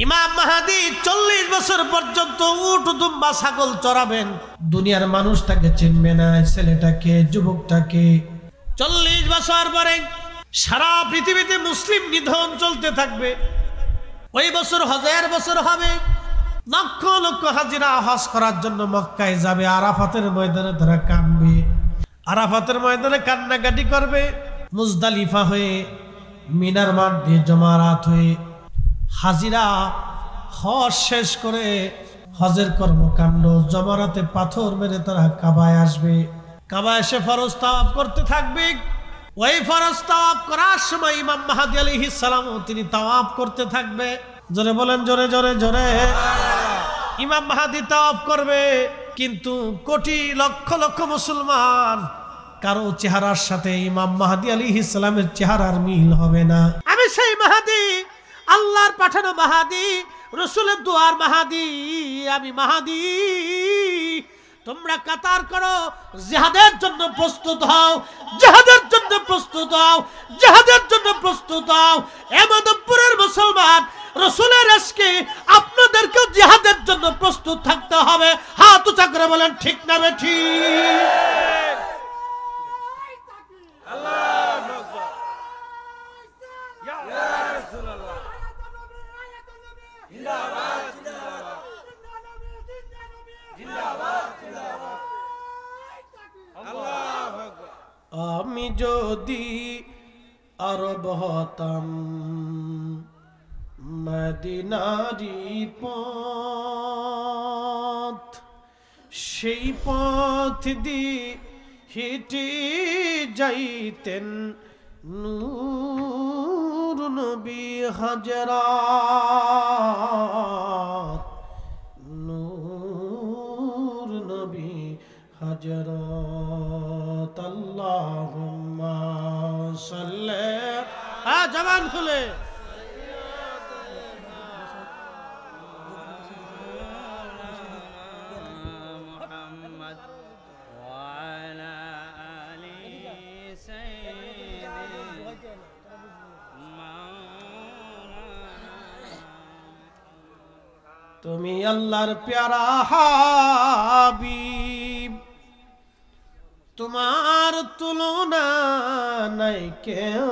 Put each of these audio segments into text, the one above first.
ইমাম মাহদী 40 বছর পর্যন্ত উট দুম্বা ছাগল চড়াবেন, দুনিয়ার মানুষটাকে চিনবে না, ছেলেটাকে যুবকটাকে। 40 বছর পরে সারা পৃথিবীতে মুসলিম নিধন চলতে থাকবে। ওই বছর হজের বছর হবে, লক্ষ লক্ষ হাজিরা হজ করার জন্য মক্কায় যাবে। আরাফাতের ময়দানে তারা কাঁদবে, আরাফাতের ময়দানে কান্নাকাটি করবে। মুজদালিফা হয়ে মিনার মাঠ দিয়ে জমারাত হয়ে হাজিরা হজ শেষ করে হজের কর্মকাণ্ড জমারাতে পাথর মেরে তারা কাবায় আসবে। কাবায় এসে ফরজ তাওয়াফ করতে থাকবে। ওই ফরজ তাওয়াফ করার সময় ইমাম মাহদী আলাইহিস সালাম তিনি তাওয়াফ করতে থাকবে। জোরে বলেন, জোরে জোরে জোরে। ইমাম মাহদী তাওয়াফ করবে, কিন্তু কোটি লক্ষ লক্ষ মুসলমান কারো চেহারার সাথে ইমাম মাহদী আলাইহিস সালামের চেহারার মিল হবে না। আমি সেই মাহদী, আল্লাহর পাঠানো মাহদী, রাসূলের দুয়ার মাহদী, আমি মাহদী। তোমরা কাতার করো, জিহাদের জন্য প্রস্তুত হও, জিহাদের জন্য প্রস্তুত হও, জিহাদের জন্য প্রস্তুত হও। এমাদপুরের মুসলমান, রাসূলের আজকে আপনাদেরকেও জিহাদের জন্য প্রস্তুত থাকতে হবে। হাত উঁচা করে বলেন ঠিক না বেঠিক? আল্লাহু আকবার। ইয়া রাসূলুল্লাহ জিন্দাবাদ জিন্দাবাদ জিন্দাবাদ জিন্দাবাদ। আল্লাহু আকবার। আমি যদি আরব হতাম, মদিনারি পথ, সেই পথ দিয়ে হেঁটে যাইতেন নূর নবী হাজরাত, নূর নবী হাজরাত। আল্লাহুম্মা সাল্লি, জবান খুলে তুমি আল্লাহর প্যারা হাবিব, তোমার তুলনা নাই কেউ,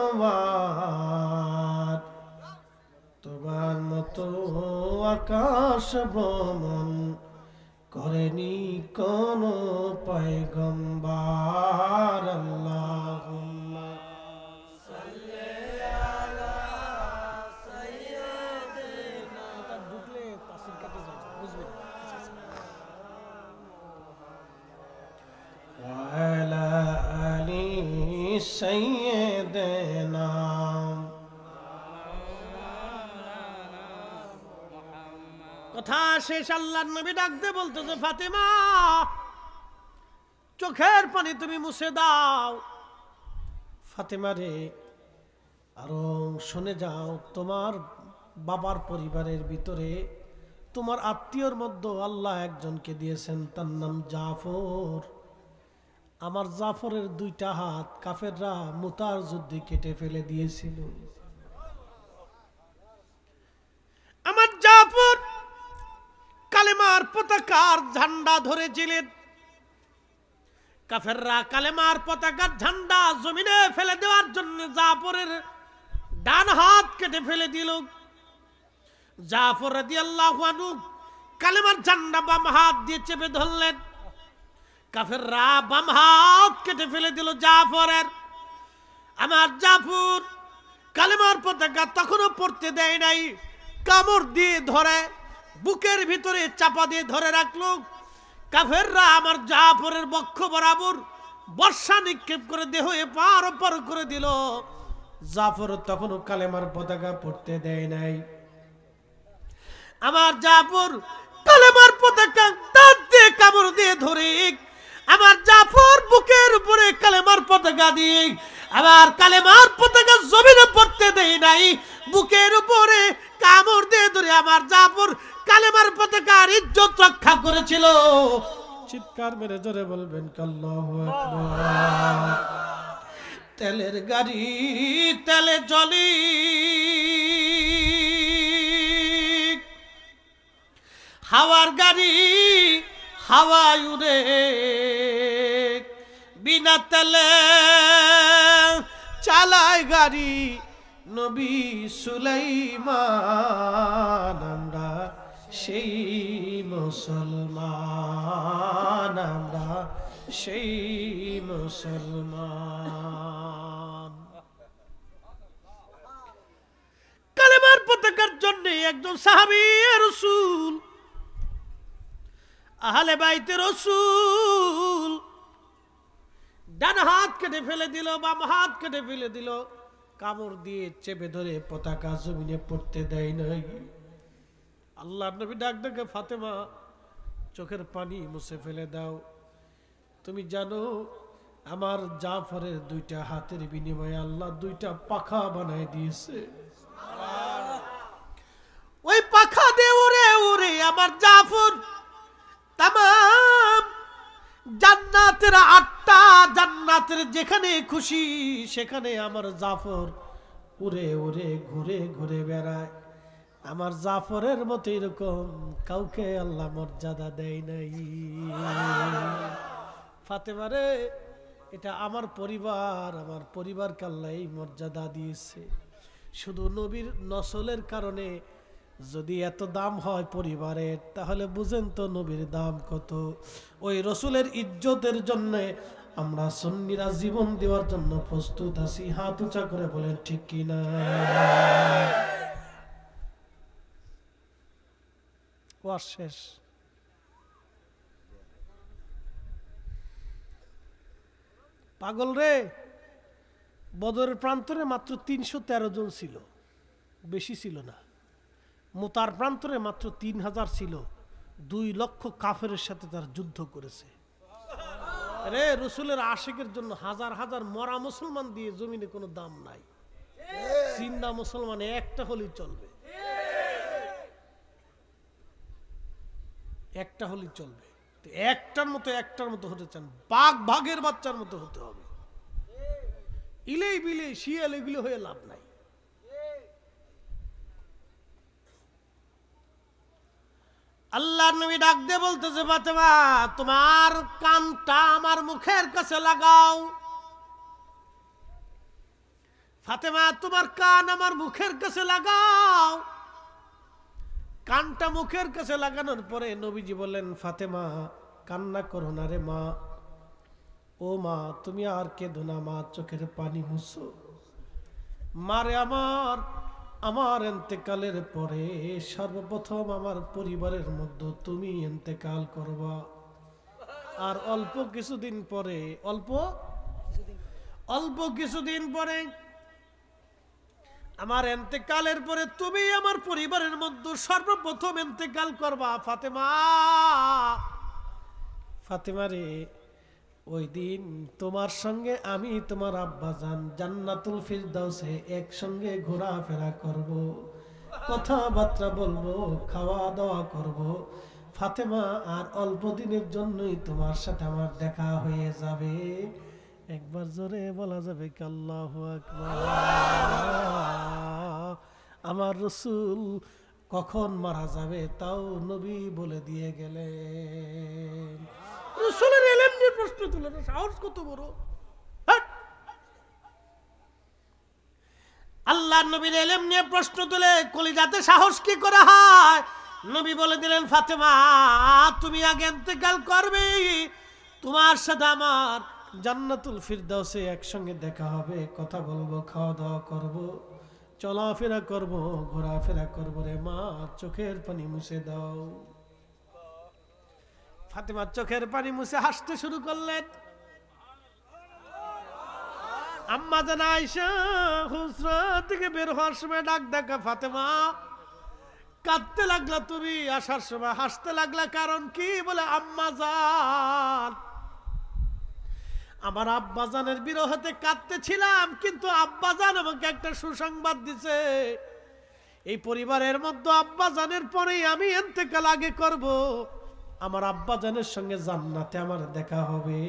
তোমার মতো আকাশ ভ্রমণ করেনি কোন পয়গম্বর। আল্লাহুম্মা সাল্লি আলা সাইয়্যিদিনা, তা ঢুকলে তাসির কাটে যায়, বুঝবেন, ওয়া আলা আলি সাইয়্যিদিনা। কথা শেষ, আল্লাহর নবী ডাকতে বলতেছে, ফাতেমা চোখের পানি তুমি মুছে দাও। ফাতেমা রে, আরো শুনে যাও, তোমার বাবার পরিবারের ভিতরে তোমার আত্মীয়র মধ্যে আল্লাহ একজনকে দিয়েছেন, তার নাম জাফর। আমার জাফরের 2টা হাত কাফেররা মুতার যুদ্ধে কেটে ফেলে দিয়েছিল। আমার জাফর কালেমার পতাকার ঝান্ডা ধরেছিলেন। কাফেররা কালেমার পতাকার ঝান্ডা জমিনে ফেলে দেওয়ার জন্য জাফরের ডান হাত কেটে ফেলে দিল। জাফর রাদিয়াল্লাহু আনহু কালেমার ঝান্ডা বাম হাত দিয়ে চেপে ধরলেন। কাফেররা বাম হাত কেটে ফেলে দিল জাফরের। আমার জাফর কালেমার পতাকা তখনও পড়তে দেয় নাই, কামড় দিয়ে ধরে বুকের ভিতরে চাপা দিয়ে ধরে রাখলো। কাফেররা আমার জাফরের বক্ষ বরাবর বর্ষা নিক্ষেপ করে দেহ এপার ওপার করে দিল। জাফর তখনও কালেমার পতাকা পড়তে দেয় নাই। আমার জাফর কালেমার পতাকা দাঁত দিয়ে কামড় দিয়ে ধরে, আমার জাফর বুকের উপরে কালেমার পতাকা দিয়ে, আমার কালেমার পতাকা জমিনে পড়তে দেয় নাই, বুকের উপরে কামড় দিয়ে ধরে আমার জাফর কালেমার পতাকার ইজ্জত রক্ষা করেছিল। চিৎকার মেরে জোরে বলবেন আল্লাহু আকবার। তেলের গাড়ি তেলে চলি, হাওয়ার গাড়ি হাওয়ায় উড়ে, বিনা তেলে চালায় গাড়ি নবী সুলাইমান। আমরা সেই মুসলমান, আমরা সেই মুসলমান। কালেমার পতাকার জন্য একজন সাহাবী রাসূল, আহলে বাইতে রাসূল ডান হাত কেটে ফেলে দিল, বাম হাত কেটে ফেলে দিল, কামড় দিয়ে চেপে ধরে পতাকা জমিনে পড়তে দেয় নাই। আল্লাহর নবী ডাক ডাকে, ফাতেমা চোখের পানি মুছে ফেলে দাও। তুমি জানো আমার জাফরের দুইটা হাতের বিনিময়ে আল্লাহ দুইটা পাখা বানায় দিয়েছে। ওই পাখা দিয়ে উড়ে উড়ে আমার জাফর তামাম জান্নাতের 8টা জান্নাতের যেখানে খুশি সেখানে আমার জাফর উড়ে উড়ে ঘুরে ঘুরে বেড়ায়। আমার জাফরের মতো এরকম কাউকে আল্লাহ মর্যাদা দেয় নাই। ফাতেমা রে, এটা আমার পরিবারকে আল্লাহ এই মর্যাদা দিয়েছে। শুধু নবীর নসলের কারণে যদি এত দাম হয় পরিবারের, তাহলে বুঝেন তো নবীর দাম কত। ওই রসুলের ইজ্জতের জন্য আমরা সুন্নিরা জীবন দেওয়ার জন্য প্রস্তুত আছি। হাত উঁচা করে বলেন ঠিক কিনা? ওয়াজ শেষ। পাগল রে, বদরের প্রান্তরে মাত্র 313 জন ছিল, বেশি ছিল না। মুতার প্রান্তরে মাত্র 3000 ছিল। 2 লক্ষ কাফেরের সাথে তার যুদ্ধ করেছে। রে, রসুলের আশিকের জন্য হাজার হাজার মরা মুসলমান দিয়ে জমিনে কোনো দাম নাই। জিন্দা মুসলমান একটা হলেই চলবে, একটা হলেই চলবে। একটার মতো হতে চান, বাঘের বাচ্চার মতো হতে হবে। ইলেই বিলে শিয়াল এগুলো হয়ে লাভ নাই। আল্লাহ নবী ডাক দিয়ে বলতেছে, ফাতেমা তোমার কানটা আমার মুখের কাছে লাগাও। ফাতেমা তোমার কান আমার মুখের কাছে লাগাও। কানটা মুখের কাছে লাগানোর পরে নবীজি বললেন, ফাতেমা কান্না করো না রে মা। ও মা, তুমি আর কেঁদো না মা, চোখের পানি মুছো। মারে আমার এন্তেকালের পরে সর্বপ্রথম আমার পরিবারের মধ্যে তুমি এন্তেকাল করবা। আর অল্প কিছুদিন পরে আমার এন্তেকালের পরে তুমি আমার পরিবারের মধ্যে সর্বপ্রথম এন্তেকাল করবা। ফাতেমা রে, ওই দিন তোমার সঙ্গে আমি তোমার আব্বাজান জান্নাতুল ফিরদাউসে একসঙ্গে ঘোরাফেরা করব, কথাবার্তা বলবো, খাওয়া দাওয়া করব। ফাতেমা, আর অল্প দিনের জন্যই তোমার সাথে আমার দেখা হয়ে যাবে। একবার জোরে বলা যাবে কি আল্লাহু আকবার। আমার রাসূল কখন মারা যাবে তাও নবী বলে দিয়ে গেলেন। রাসূলের ইলম নিয়ে প্রশ্ন তুলে, সাহস কত বড়! আল্লাহর নবীর ইলম নিয়ে প্রশ্ন তুলে কলিজাতে সাহস কি করে হয়? নবী বলে দিলেন, ফাতেমা তুমি আগে ইন্তেকাল করবে, তোমার সাথে আমার জান্নাতুল ফিরদাউসে একসঙ্গে দেখা হবে, কথা বলবো, খাওয়া দাওয়া করব, চলাফেরা করব, ঘোরাফেরা করবো। রে মা, চোখের পানি মুছে দাও। ফাতেমা চোখের পানি মুছে হাসতে শুরু করলেন। আম্মা জান আয়েশা হুজরা থেকে বের হওয়ার সময় ডাক ডাকা, ফাতেমা কাঁদতে লাগলা তুমি, আসার সময় হাসতে লাগলা, কারণ কি? বলে আম্মা জান, আমার আব্বাজানের বিরহতে কাঁদতেছিলাম, কিন্তু আব্বাজান আমাকে একটা সুসংবাদ দিছে, এই পরিবারের মধ্যে আব্বাজানের পরেই আমি ইন্তেকাল আগে করব, আমার আব্বাজানের সঙ্গে জান্নাতে আমার দেখা হবে।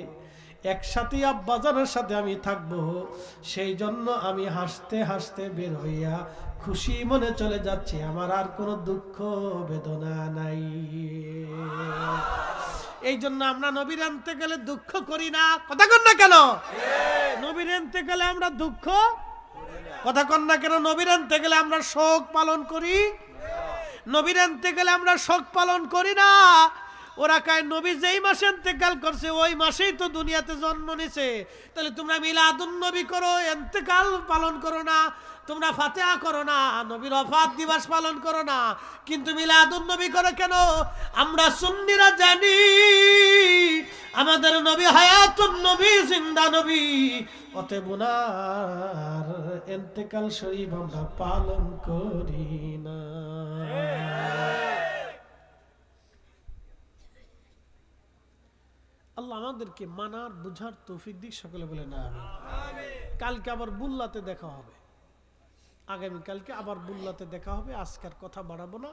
একসাথে আব্বাজানের সাথে আমি থাকবো, সেই জন্য আমি হাসতে হাসতে বের হইয়া খুশি মনে চলে যাচ্ছি, আমার আর কোনো দুঃখ বেদনা নাই। এই জন্য আমরা নবীর আনতে গেলে দুঃখ করি না, কথা কন না কেন? নবীর আনতে গেলে আমরা দুঃখ, কথা কন না কেন? নবীর আনতে গেলে আমরা শোক পালন করি, নবীর আনতে গেলে আমরা শোক পালন করি না। ওরা কয় নবী যেই মাসে ইন্তেকাল করছে ওই মাসেই তো দুনিয়াতে জন্ম নিছে, তাহলে তোমরা মিলাদুন নবী করো, ইন্তেকাল পালন করো না, তোমরা ফাতিহা করো না, নবীর ওফাত দিবস পালন করো না, কিন্তু মিলাদুন নবী করো কেন? আমরা সুন্নিরা জানি আমাদের নবী হায়াতুন নবী, জিন্দা নবী, অতএব ওনার ইন্তেকাল শরীফ আমরা পালন করি না। আল্লাহ আমাদেরকে মানার বুঝার তৌফিক দিক, সকলে বলে না আমিন। কালকে আবার বুল্লাতে দেখা হবে, আগামীকালকে আবার বুল্লাতে দেখা হবে। আজকের কথা বাড়াবো না।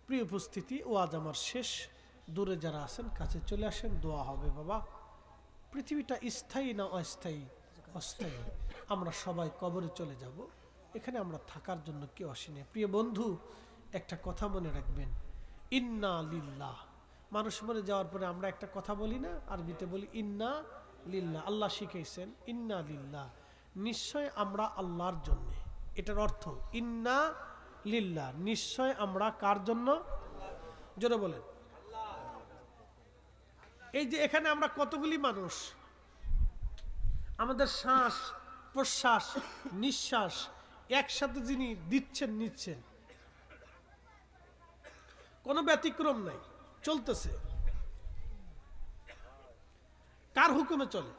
প্রিয় উপস্থিতি, ও আজ আমার শেষ। দূরে যারা আছেন কাছে চলে আসেন, দোয়া হবে। বাবা, পৃথিবীটা স্থায়ী না অস্থায়ী? অস্থায়ী। আমরা সবাই কবরে চলে যাব, এখানে আমরা থাকার জন্য কেউ আসেনি। প্রিয় বন্ধু, একটা কথা মনে রাখবেন, ইন্না লিল্লাহ। মানুষ মরে যাওয়ার পরে আমরা একটা কথা বলি না, আরবিতে বলি ইন্না লিল্লাহ। আল্লাহ শিখাইছেন ইন্না লিল্লাহ, নিশ্চয় আমরা আল্লাহর জন্য। এটার অর্থ ইন্না লিল্লাহ, নিশ্চয় আমরা কার জন্য? জোরে বলেন। এই যে এখানে আমরা কতগুলি মানুষ, আমাদের শ্বাস প্রশ্বাস নিঃশ্বাস একসাথে যিনি দিচ্ছেন নিচ্ছেন, কোনো ব্যতিক্রম নাই, চলতেছে। কার হুকুমে চলে?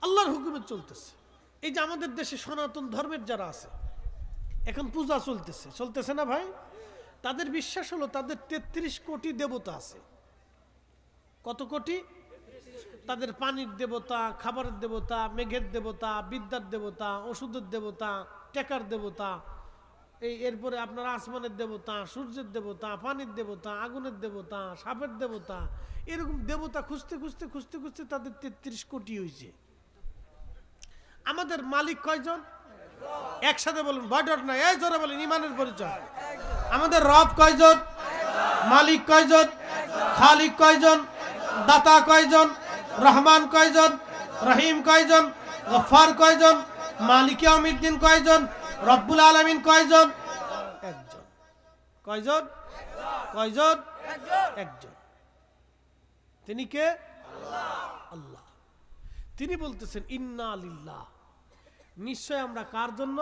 আল্লাহর হুকুমে চলতেছে। এই যে আমাদের দেশে সনাতন ধর্মের যারা আছে, এখন পূজা চলতেছে, চলতেছে না ভাই? তাদের বিশ্বাস হলো তাদের ৩৩ কোটি দেবতা আছে। কত কোটি? তাদের পানির দেবতা, খাবারের দেবতা, মেঘের দেবতা, বিদ্যার দেবতা, ওষুধের দেবতা, টেকার দেবতা, এরপরে আপনার আসমানের দেবতা, সূর্যের দেবতা, পানির দেবতা, আগুনের দেবতা, সাপের দেবতা, এরকম দেবতা খুঁজতে খুঁজতে খুঁজতে খুঁজতে তাদের ৩৩ কোটি হয়েছে। আমাদের মালিক কয়জন? একসাথে বলুন, বয়ডর না, এই জোরে বলেন, ইমানের পরিচয়। আমাদের রব কয়জন? মালিক কয়জন? খালিক কয়জন? দাতা কয়জন? রহমান কয়জন? রহিম কয়জন? গফফার কয়জন? মালিক ইয়াউমিদ্দিন কয়জন? রব্বুল আলামিন কয়জন? একজন। কয়জন? কয়জন? একজন। তিনি কে? আল্লাহ। তিনি বলতেছেন ইন্না লিল্লাহ, নিশ্চয় আমরা কার জন্য?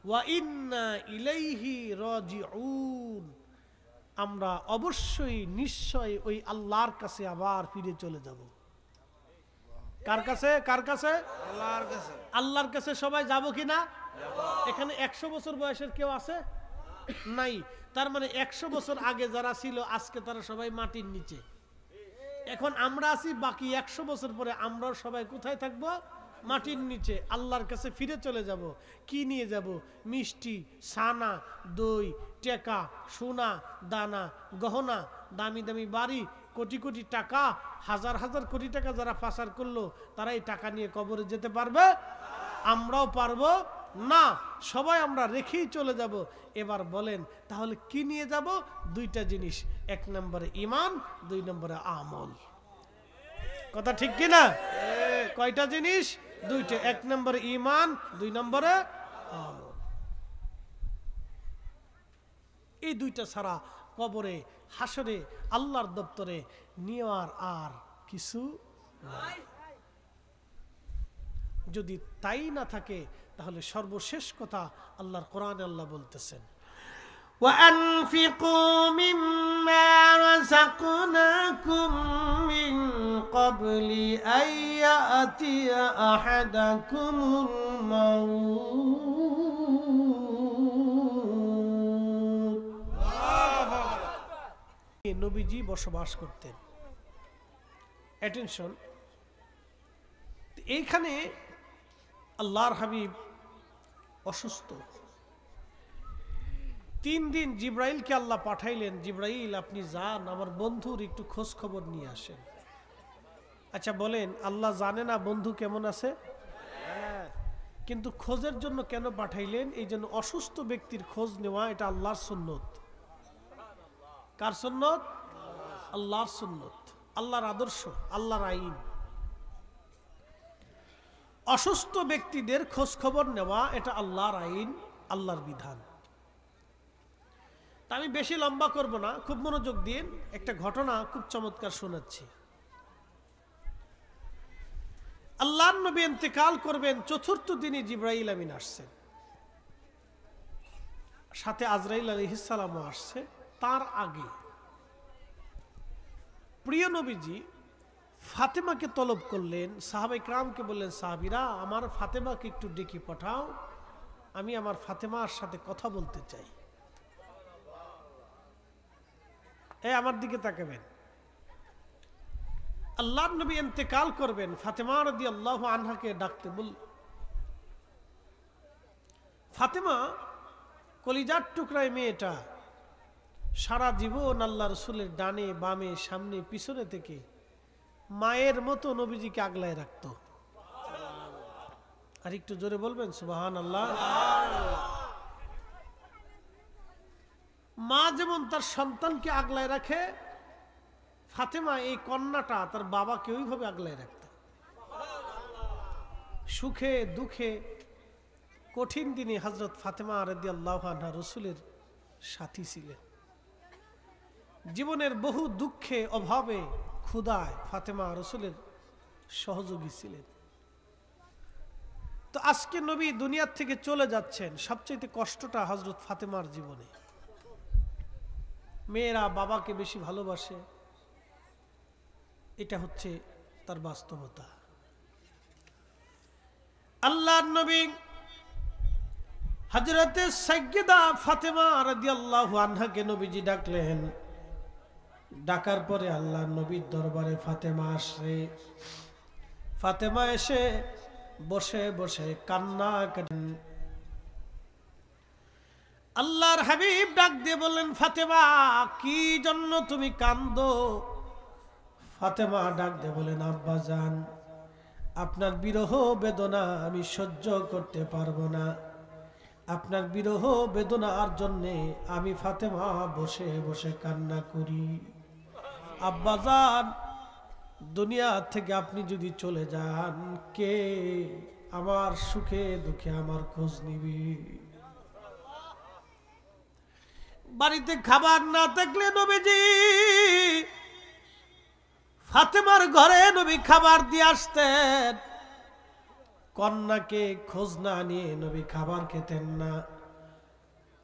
ওয়া ইন্না ইলাইহি রাজিউন, আমরা অবশ্যই নিশ্চয় ওই আল্লাহর কাছে আবার ফিরে চলে যাব। কার কাছে? কার কাছে? আল্লাহর কাছে। আল্লাহর কাছে সবাই যাব কিনা? এখানে 100 বছর বয়সের কেউ আছে? নাই। তার মানে 100 বছর আগে যারা ছিল আজকে তারা সবাই মাটির নিচে। এখন আমরা আছি, বাকি 100 বছর পরে আমরাও সবাই কোথায় থাকবো? মাটির নিচে। আল্লাহর কাছে ফিরে চলে যাব। কি নিয়ে যাব? মিষ্টি, ছানা, দই, টেকা, সোনা, দানা, গহনা, দামি দামি বাড়ি, কোটি কোটি টাকা, হাজার হাজার কোটি টাকা যারা পাচার করলো তারা এই টাকা নিয়ে কবরে যেতে পারবে? আমরাও পারবো না। সবাই আমরা রেখেই চলে যাব। এবার বলেন তাহলে কি নিয়ে যাব? দুইটা জিনিস, 1 নম্বরে ঈমান, 2 নম্বরে আমল। কথা ঠিক কিনা? কয়টা জিনিস? দুইটা। 1 নম্বরে ঈমান, 2 নম্বরে আমল। এই দুইটা ছাড়া কবরে, হাসরে, আল্লাহর দপ্তরে নেওয়ার আর কিছু নাই। যদি তাই না থাকে তাহলে সর্বশেষ কথা আল্লাহর কোরআনে আল্লাহ বলতেছেন, وَأَنْفِقُوا مِمَّا رَزَقْنَاكُمْ مِنْ قَبْلِ أَنْ يَأْتِيَ أَحَدَكُمُ الْمَوْتُ। নবীজি বসবাস করতেন। অ্যাটেনশন, এইখানে আল্লাহর হাবিব অসুস্থ, 3 দিন জিব্রাইলকে আল্লাহ পাঠাইলেন, জিব্রাইল আপনি যান আমার বন্ধুর একটু খোঁজ খবর নিয়ে আসেন। আচ্ছা বলেন, আল্লাহ জানে না বন্ধু কেমন আছে? কিন্তু খোঁজের জন্য কেন পাঠাইলেন? এই জন্য অসুস্থ ব্যক্তির খোঁজ নেওয়া এটা আল্লাহর সুন্নত। কার সুন্নত? আল্লাহর সুন্নত, আল্লাহর আদর্শ, আল্লাহর আইন। অসুস্থ ব্যক্তিদের খোঁজ খবর নেওয়া এটা আল্লাহর আইন, আল্লাহর বিধান। তা আমি বেশি লম্বা করব না, খুব মনোযোগ দিন। একটা ঘটনা খুব চমৎকার শোনাচ্ছি। আল্লাহর নবী ইন্তেকাল করবেন, চতুর্থ দিনে জিবরাইল আমিন আসছেন, সাথে আজরাইল আলাইহিস সালামও আসছে। তার আগে প্রিয় নবীজি ফাতেমাকে তলব করলেন, সাহাবায়ে কেরামকে বললেন, সাহাবীরা আমার ফাতেমাকে একটু ডেকে পাঠাও, আমি আমার ফাতেমার সাথে কথা বলতে চাই। আমার দিকে তাকাবেন। আল্লাহর নবী ইন্তেকাল করবেন, ফাতেমা রাদিয়াল্লাহু আনহাকে ডাকতে বল। ফাতেমা কলিজার টুকরায় মেয়েটা, সারা জীবন আল্লাহ রাসূলের ডানে বামে সামনে পিছনে থেকে মায়ের মতো নবীজিকে আগলায় রাখত। আর একটু জোরে বলবেন সুবহানাল্লাহ। মা যেমন তার সন্তানকে আগলায় রাখে, ফাতেমা এই কন্যাটা তার বাবাকে ওইভাবে আগলায় রাখত। সুখে দুঃখে কঠিন দিনে হযরত ফাতেমা রাদিয়াল্লাহু আনহা রাসূলের সাথী ছিলেন। জীবনের বহু দুঃখে অভাবে ক্ষুধায় ফাতেমা রাসূলের সহযোগী ছিলেন। তো আজকে নবী দুনিয়ার থেকে চলে যাচ্ছেন, সবচেয়ে কষ্টটা হযরত ফাতেমার জীবনে। মেয়েরা বাবাকে বেশি ভালোবাসে, এটা হচ্ছে তার বাস্তবতা। আল্লাহর নবী হযরতে সাইয়্যিদা ফাতেমা রাদিয়াল্লাহু আনহাকে নবীজি ডাকলেন। ডাকার পরে আল্লাহর নবীর দরবারে ফাতেমা আসে। ফাতেমা এসে বসে বসে কান্না করেন। আল্লাহর হাবিব ডাক দিয়ে বললেন, ফাতেমা কি জন্য তুমি কাঁদো? ফাতেমা ডাক দিয়ে বলেন, আব্বা জান আপনার বিরহ বেদনা আমি সহ্য করতে পারবো না। আপনার বিরহ বেদনার জন্যে আমি ফাতেমা বসে বসে কান্না করি। আব্বা জান দুনিয়া থেকে আপনি যদি চলে যান, কে আমার সুখে দুঃখে আমার খোঁজ নিবি? বাড়িতে খাবার না থাকলে নবীজি ফাতেমার ঘরে নবী খাবার দিয়ে আসতেন। কন্যাকে খোঁজ না নিয়ে নবী খাবার খেতেন না।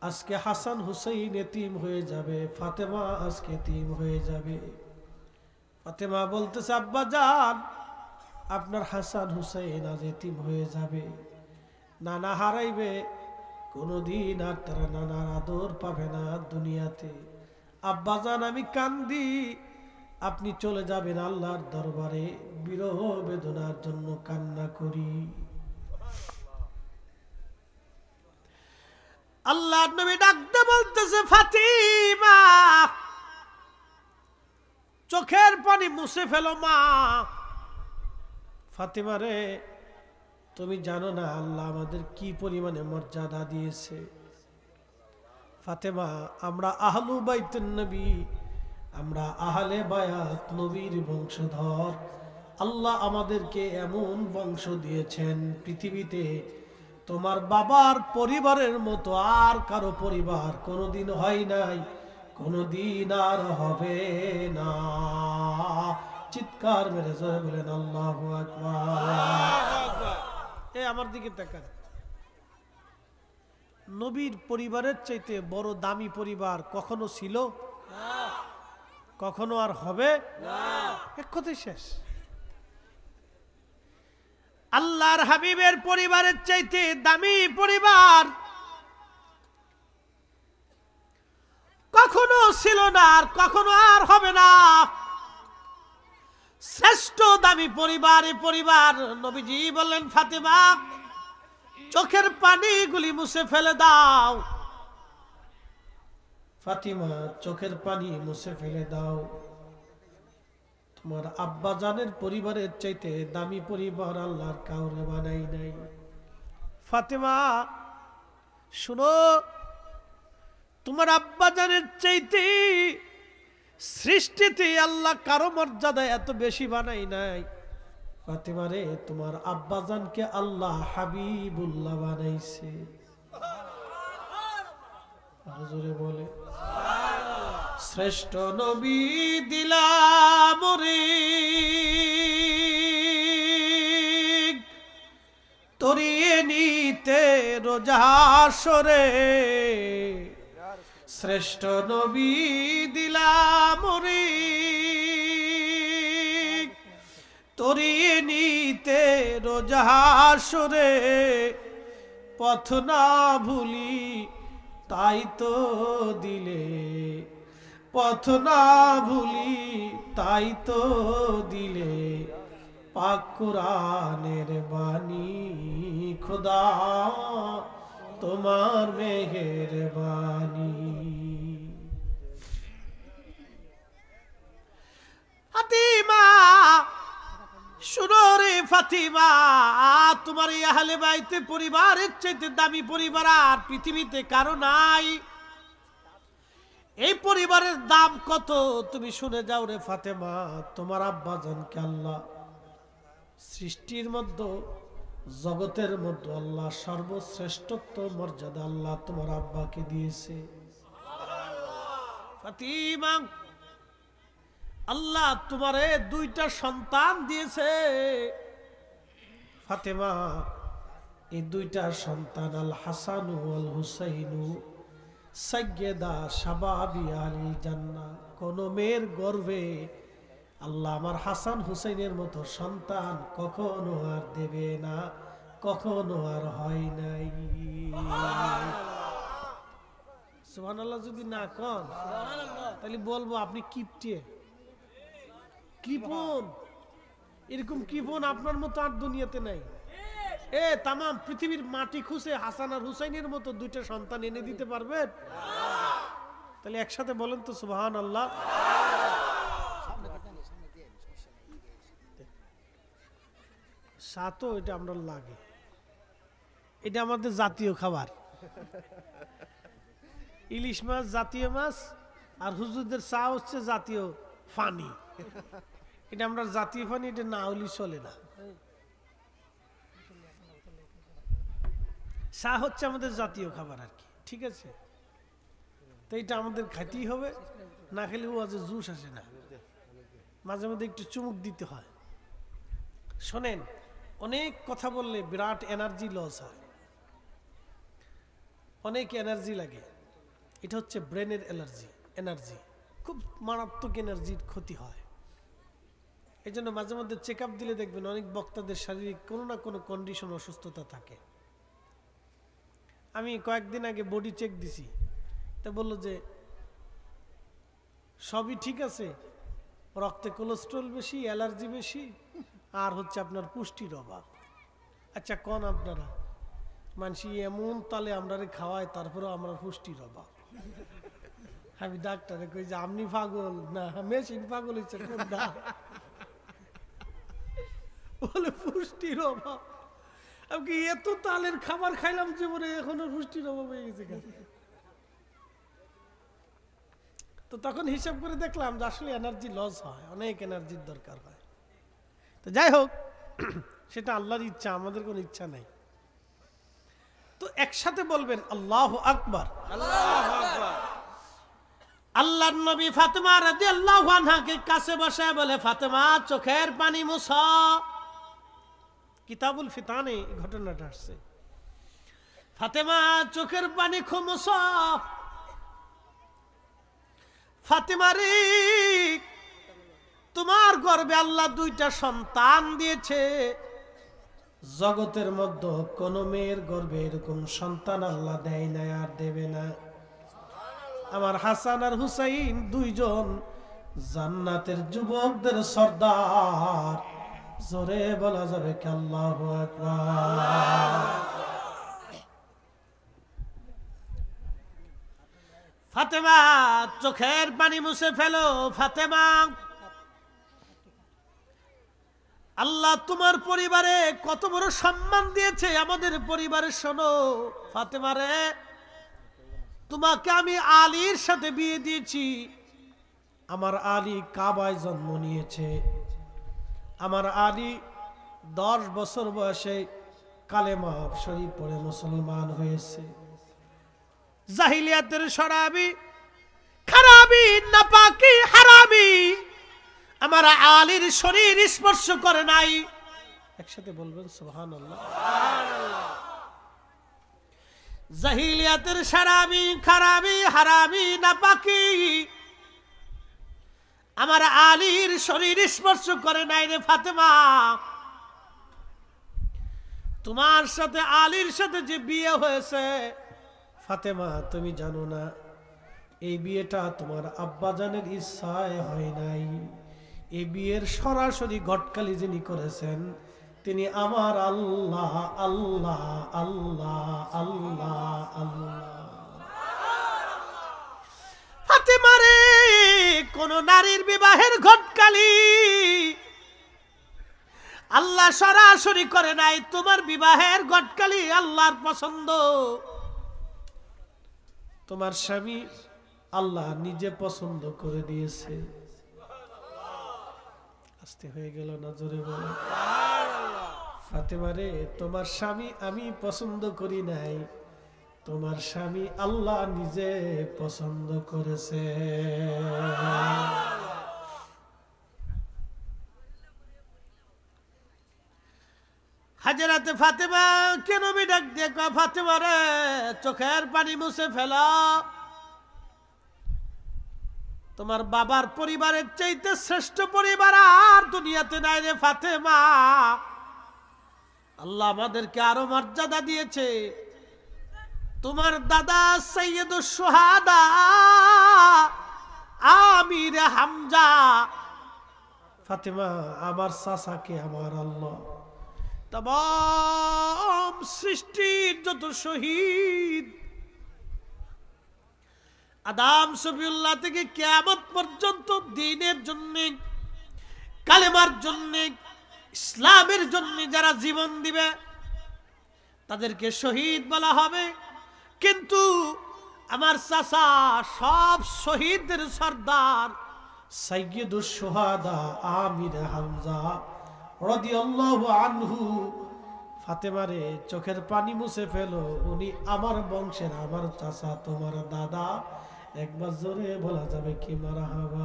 আজকে হাসান হুসাইন এতিম হয়ে যাবে, ফাতেমা আজকে এতিম হয়ে যাবে। ফাতেমা বলতেছে, আব্বা জান আপনার হাসান হুসাইন আজ এতিম হয়ে যাবে, নানা হারাইবে, কোনদিন আর তারা নানার আদর পাবে না দুনিয়াতে। আব্বা জান আমি কান্দি, আপনি চলে যাবেন আল্লাহর দরবারে, বিরহ বেদনার জন্য কান্না করি। আল্লাহর নবী ডাকতে বলতেছে, ফাতিমা চোখের পানি মুছে ফেলো মা। ফাতিমা রে তুমি জানো না আল্লাহ আমাদের কি পরিমাণে মর্যাদা দিয়েছে। ফাতেমা আমরা আহলু বাইতুন নবী, আমরা আহলে বায়াত নবীর বংশধর। আল্লাহ আমাদেরকে এমন বংশ দিয়েছেন পৃথিবীতে তোমার বাবার পরিবারের মতো আর কারো পরিবার কোনোদিন হয় নাই, কোনোদিন আর হবে না। চিৎকার মেরে জোরে বলেন আল্লাহু আকবার। আমার দিকে তাকান। নবীর পরিবারের চাইতে বড় দামি পরিবার কখনো ছিল? কখনো আর হবে না। এক কথাই শেষ। আল্লাহর হাবিবের পরিবারের চাইতে দামি পরিবার কখনো ছিল না, আর কখনো আর হবে না। শ্রেষ্ঠ দামি পরিবার এই পরিবার। নবীজি বললেন, ফাতেমা চোখের পানিগুলি মুছে ফেলে দাও। ফাতিমা চোখের পানি মুছে ফেলে দাও, তোমার আব্বা জানের পরিবারের চাইতে দামি পরিবার আল্লাহর কাউরে বানাই নাই। ফাতিমা শুনো, তোমার আব্বা জানের চাইতে সৃষ্টিতে আল্লাহ কারো মর্যাদা এত বেশি বানাই নাই। ফাতিমা রে, তোমার আব্বা জানকে আল্লাহ হাবিবুল্লাহ বানাইছে। হুজুরে বলে শ্রেষ্ঠ নবী দিলাম রে তরিয়ে নিতে রোজাসরে, শ্রেষ্ঠ নবী দিলাম রে তরিয়ে নিতে রোজাসরে, পথ না ভুলি তাই তো দিলে, পথ না ভুলি তাই তো দিলে, পাক কুরআনের বাণী খোদা তোমার মেহেরবানি। ফাতিমা শুনো রে ফাতিমা, তোমার এই আহলে বাইতে পরিবারের চাইতে দামি পরিবার আর পৃথিবীতে কারো নাই। এই পরিবারের দাম কত তুমি শুনে যাও রে ফাতেমা। তোমার আব্বা জানকে আল্লাহ সৃষ্টির মধ্যে, জগতের মধ্যে আল্লাহ সর্বশ্রেষ্ঠত্ব মর্যাদা আল্লাহ তোমার আব্বাকে দিয়েছে। ফাতিমা, আল্লাহ তোমারে দুইটা সন্তান দিয়েছে। ফাতেমা, এই দুইটা সন্তান আল হাসান ওয়াল হুসাইনু সাইয়্যিদা শাবাবি আলিল জান্নাহ। কোন মেয়ের গর্ভে আল্লাহ আমার হাসান হুসাইনের মতো সন্তান কখনো আর দেবে না, কখনো আর হয় নাই। সুবহানাল্লাহ। যদি না কন তাহলে বলবো আপনি কিপটে, কৃপণ। এরকম কৃপণ আপনার মতো আর দুনিয়াতে নাই। তাম পৃথিবীর মাটি খুঁজে হাসান আর হুসাইনের মতো দুইটা সন্তান এনে দিতে পারবেন? তাহলে একসাথে বলেন তো সুবহানাল্লাহ। সাতো এটা আমরা লাগে, এটা আমাদের জাতীয় খাবার। ইলিশ মাছ জাতীয় মাছ, আর হুজুরদের চা হচ্ছে জাতীয় পানি। এটা আমরা জাতীয় পানি, এটা না হলে চলে না। চা হচ্ছে আমাদের জাতীয় খাবার আর কি, ঠিক আছে? তো এটা আমাদের খাইতেই হবে, না খেলে ও আজ জুস আসে না, মাঝে মধ্যে একটু চুমুক দিতে হয়। শোনেন, অনেক কথা বললে বিরাট এনার্জি লস হয়, অনেক এনার্জি লাগে। এটা হচ্ছে ব্রেনের এনার্জি খুব মারাত্মক এনার্জির ক্ষতি হয়। এই জন্য মাঝে মধ্যে চেক আপ দিলে দেখবেন অনেক বক্তাদের শারীরিক কোনো না কোনো কন্ডিশন, অসুস্থতা থাকে। আমি কয়েকদিন আগে বডি চেক দিছি, তা বললো যে সবই ঠিক আছে, রক্তে কোলেস্ট্রল বেশি, অ্যালার্জি বেশি, আর হচ্ছে আপনার পুষ্টির অভাব। আচ্ছা কোন আপনারা মানসি এমন তালে আমরা খাওয়াই, তারপরেও আমরা পুষ্টির অভাব। আমি ডাক্তারে কই যে আপনি পাগল না মেশিন পাগল হয়েছে কোনটা? বলে পুষ্টির অভাব। আমি এত তালের খাবার খাইলাম জীবনে, এখনো পুষ্টির অভাব হয়ে গেছে। তো তখন হিসাব করে দেখলাম যে আসলে এনার্জি লস হয়, অনেক এনার্জির দরকার হয়। তো যাই হোক, সেটা আল্লাহর ইচ্ছা, আমাদের কোনো ইচ্ছা নাই। তো একসাথে বলবেন আল্লাহু আকবার। আল্লাহর নবী ফাতেমা রাদিয়াল্লাহু আনহাকে কাছে বসায় বলে, ফাতেমা চোখের পানি মুছো। কিতাবুল ফিতানে এই ঘটনাটা আসছে। ফাতেমা চোখের পানি মুছো। ফাতেমা রে, তোমার গর্ভে আল্লাহ দুইটা সন্তান দিয়েছে। জগতের মধ্যে কোন মেয়ের গর্ভে এরকম সন্তান আল্লাহ দেয় না, আর দেবে না। আমার হাসান আর হুসাইন দুইজন জান্নাতের যুবকদের সর্দার। জোরে বলা যাবে কি আল্লাহু আকবার। ফাতেমা চোখের পানি মুছে ফেলো। ফাতেমা, আল্লাহ তোমার পরিবারে কত বড় সম্মান দিয়েছে, আমাদের পরিবারে শোনো। ফাতেমা রে, তোমাকে আমি আলীর সাথে বিয়ে দিয়েছি। আমার আলী কাবায় জন্ম নিয়েছে। আমার আলী 10 বছর বয়সে কালেমা শরীফ পড়ে মুসলমান হয়েছে। জাহিলিয়াতের শরাবি, খারাবি, নাপাকি, হারামি আমার আলীর শরীর স্পর্শ করে নাই। একসাথে বলবেন সুবহানাল্লাহ। জাহিলিয়াতের শরাবি, খারাবি, হারামি, নাপাকি আমার আলীর শরীর স্পর্শ করে নাই রে ফাতেমা। তোমার সাথে আলীর সাথে যে বিয়ে হয়েছে ফাতেমা, তুমি জানো না এই বিয়েটা তোমার আব্বাজানের ইচ্ছায় হয় নাই। এই বিয়ের সরাসরি ঘটকালি যিনি করেছেন তিনি আমার আল্লাহ। আল্লাহ আল্লাহ আল্লাহ আল্লাহ। ফাতেমা রে, কোন নারীর বিবাহের ঘটকালি আল্লাহ সরাসরি করে নাই। তোমার বিবাহের ঘটকালি আল্লাহর পছন্দ। তোমার স্বামী আল্লাহ নিজে পছন্দ করে দিয়েছে। আস্তে হয়ে গেল না, জোরে বলো। ফাতেমা রে, তোমার স্বামী আমি পছন্দ করি নাই, তোমার স্বামী আল্লাহ নিজে পছন্দ করেছে। হাজরাতে ফাতেমা কেন ডাক দিয়ে কয়, ফাতেমা রে চোখের পানি মুছে ফেলা। তোমার বাবার পরিবারের চাইতে শ্রেষ্ঠ পরিবার আর দুনিয়াতে নাই রে ফাতেমা। আল্লাহ আমাদেরকে আরো মর্যাদা দিয়েছে। তোমার দাদা সৈয়দুশ শুহাদা আমির হামজা। ফাতেমা, আমার চাচাকে আমার আল্লাহ तमाम সৃষ্টির যত শহীদ আদম সফিউল্লাহ থেকে কিয়ামত পর্যন্ত দ্বীনের জন্য, কালেমার জন্য, ইসলামের জন্য যারা জীবন দিবে তাদেরকে শহীদ বলা হবে। কিন্তু আমার চাচা সব শহীদদের সর্দার সাইয়্যিদুশ শুহাদা আমির হামজা রাদিয়াল্লাহু আনহু। ফাতেমা রে চোখের পানি মুছে ফেলো, উনি আমার বংশের, আমার চাচা, তোমার দাদা। একবার জোরে বলা যাবে কি মারহাবা।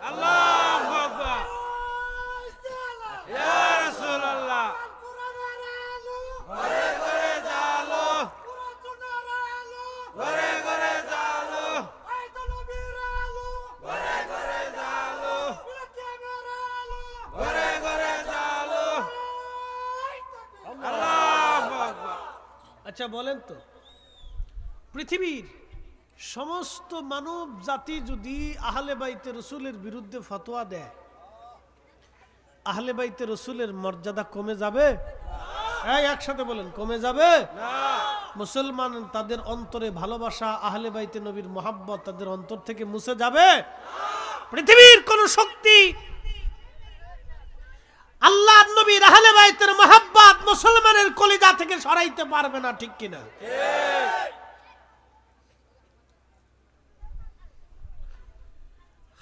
আল্লাহু আকবার, ইয়া রাসূলুল্লাহ। ঘরে ঘরে জালো, ঘরে ঘরে জালো, ঘরে ঘরে জালো, ঘরে ঘরে জালো। আল্লাহু আকবার। আচ্ছা বলেন তো, পৃথিবীর সমস্ত মানব জাতি যদি আহলে বাইতে রসুলের বিরুদ্ধে ফতোয়া দেয়, আহলে বাইতে রসুলের মর্যাদা কমে যাবে? এই একসাথে বলেন, কমে যাবে না। মুসলমান তাদের অন্তরে ভালোবাসা, আহলে বাইতে নবীর মোহাব্বত তাদের অন্তর থেকে মুছে যাবে? পৃথিবীর কোন শক্তি আল্লাহ নবীর আহলে বাইতের মোহাব্বত মুসলমানের কলিজা থেকে সরাইতে পারবে না, ঠিক কিনা?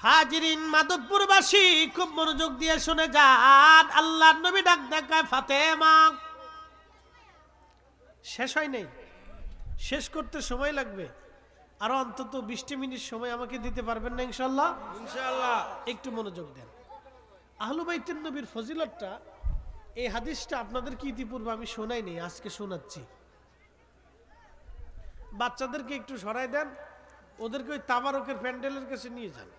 হাজিরিন, মাধবপুরবাসী খুব মনোযোগ দিয়ে শুনে যান। আল্লাহ নবী ডাক দেখায়, ফাতেমা। শেষ হয় নাই, শেষ করতে সময় লাগবে। আরো অন্তত 20 মিনিট সময় আমাকে দিতে পারবেন না ইনশাআল্লাহ? ইনশাআল্লাহ। একটু মনোযোগ দেন। আহলে বাইতের নবীর ফজিলতটা, এই হাদিসটা আপনাদেরকে ইতিপূর্বে আমি শোনাই নেই, আজকে শোনাচ্ছি। বাচ্চাদেরকে একটু সরাই দেন, ওদেরকে ওই তাবারকের প্যান্ডেলের কাছে নিয়ে যান।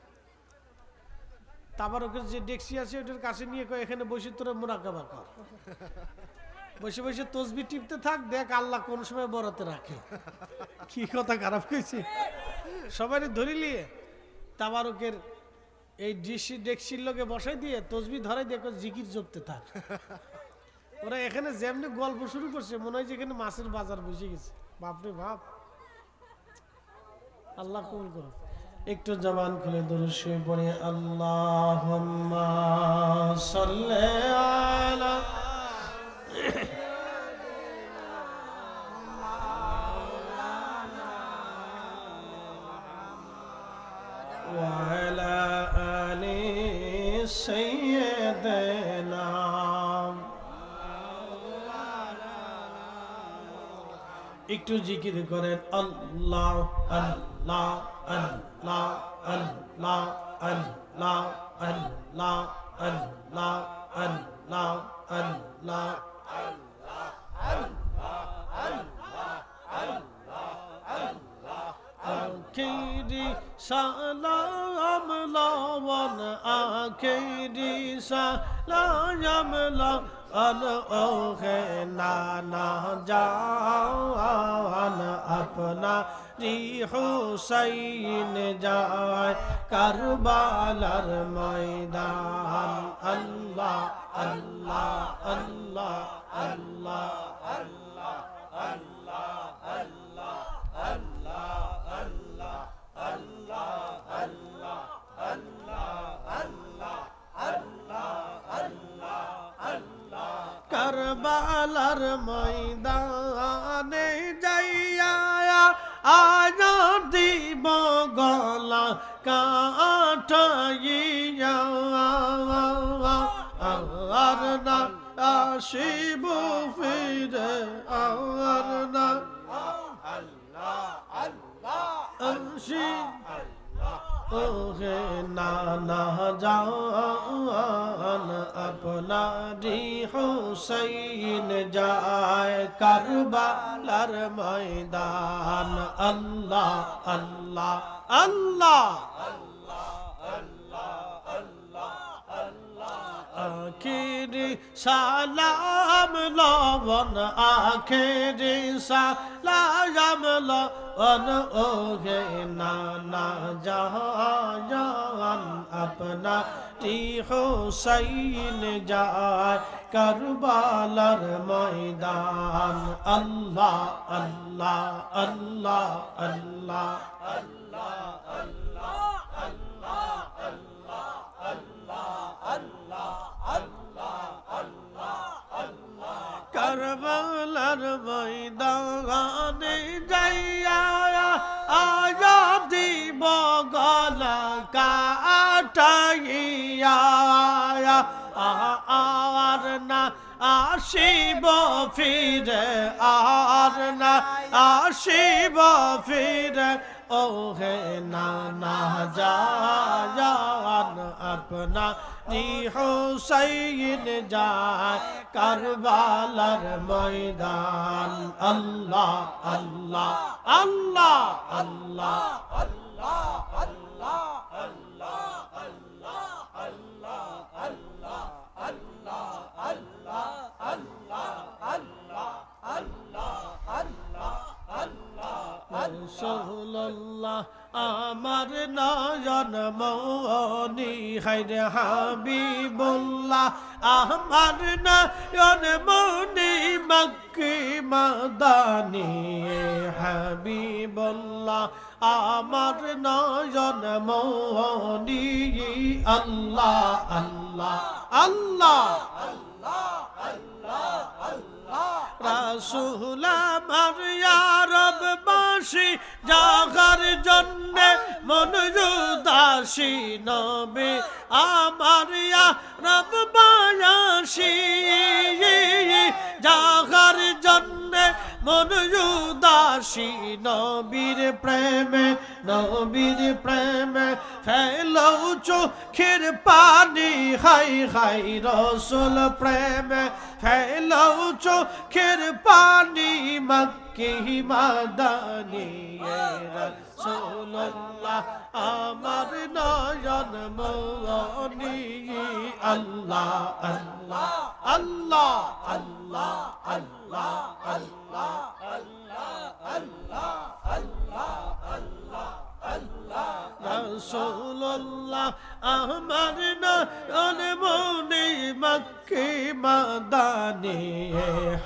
তাবারকের যে ডেক্সি আছে ওটার কাছে নিয়ে কয়, এখানে বসে তোরা মুরাকাবা কর, বসে বসে তসবিহ টিপতে থাক, দেখ আল্লাহ কোন সময় বরাতে রাখে। কি কথা খারাপ কইছি? সবাই ধরে নিয়ে তাবারকের এই ডেক্সির লোকে বসাই দিয়ে তসবিহ ধরাই দিয়ে জিকির জপতে থাক। ওরা এখানে যেমনি গল্প শুরু করছে মনে হয় যে এখানে মাছের বাজার বসে গেছে। বাপরে বাপ, আল্লাহ কবুল করো। একটু জবান খুলে দরুদ শরীফ পড়ে আল্লাহুম্মা সাল্লি আলা ওয়া আলা আলি সাইয়্যিদিনা। একটু জিকির করেন আল্লাহ আল্লাহ আল্লাহ আল্লাহ আল্লাহ আল্লাহ আল্লাহ আল্লাহ আল্লাহ। আখেরি সালাম লাওয়ান আখেরি সালাম লাওয়ান ওহে নানা জান আপনা রি হুসাইন যায় কারবালার ময়দান। আল্লাহ আল্লাহ আল্লাহ আল্লাহ আল্লাহ আল্লাহ আল্লাহ আল্লাহ আল্লাহ আল্লাহ আল্লাহ আল্লাহ আল্লাহ আল্লাহ আল্লাহ। কারবালার ময়দানে যাইয়া আজ দিব গলা কাটাইয়া আর না আসিব ফিরে আর না ওহে নানা জান আপনারি হুসাইন যায় কারবালার ময়দান। আল্লাহ আল্লাহ আল্লাহ আখেরি সালাম লবন আখেরি সালাম লবন ওহে নানা জান আপনা রি হুসাইন যায় কারবালার ময়দান। আল্লাহ আল্লাহ আল্লাহ আল্লাহ আল্লাহ আল্লাহ আল্লাহ আল্লাহ আল্লাহ আল্লাহ আল্লাহ আল্লাহ। কারবালার ময়দানে যাইয়া আজাদ দিব গলা কাটাইয়া আর না আসিব ফিরে আর না আসিব ফিরে ওহে নানা জান আপনা রি হুসাইন যায় কারবালার ময়দান। আল্লাহ আল্লাহ আল্লাহ আল্লাহ আল্লাহ আল্লাহ আল্লাহ আল্লাহ আল্লাহ আল্লাহ আল্লাহ আল্লাহ আল্লাহ আল্লাহ আল্লাহ আল্লাহ আল্লাহ। রাসূলুল্লাহ আমার নয়ন মনি হায়রে হাবিবুল্লাহ আমার নয়ন মনি মক্কি মাদানি হাবিবুল্লাহ আমার নয়ন মনি। আল্লাহ আল্লাহ আল্লাহ আল্লাহ আল্লাহ আল্লাহ। রাসূল আমার ইয়া রববাসী জাগার জন্যে মন উদাসী নবী আমার ইয়া রববাসী জাগার জন্যে মন উদাসী নবীর প্রেমে ফেলো চোখের পানি হাই হাই রাসূল প্রেমে ফেলো চোখের পানি মক্কি মাদানি রাসূলুল্লাহ আমার নয়ন মনি। আল্লাহ আল্লাহ আল্লাহ আল্লাহ আল্লাহ আল্লাহ আল্লাহ আল্লাহ আল্লাহ আল্লাহ। রাসূলুল্লাহ আমার নয়ন মনি মক্কি মাদানি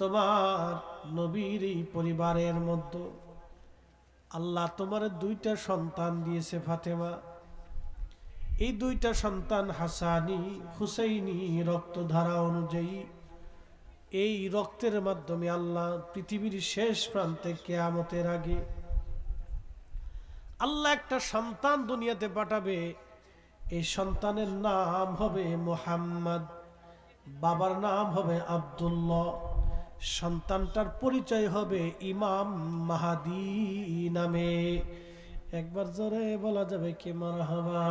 তোমার নবীর এই পরিবারের মধ্যে আল্লাহ তোমার দুইটা সন্তান দিয়েছে ফাতেমা। এই দুইটা সন্তান হাসানি হুসাইনি রক্তধারা অনুযায়ী এই রক্তের মাধ্যমে আল্লাহ পৃথিবীর শেষ প্রান্তে কিয়ামতের আগে আল্লাহ একটা সন্তান দুনিয়াতে পাঠাবে। এই সন্তানের নাম হবে মুহাম্মদ, বাবার নাম হবে আব্দুল্লাহ। সন্তানটার পরিচয় হবে ইমাম মাহাদি নামে। একবার জোরে বলা যাবে কি মারহাবা?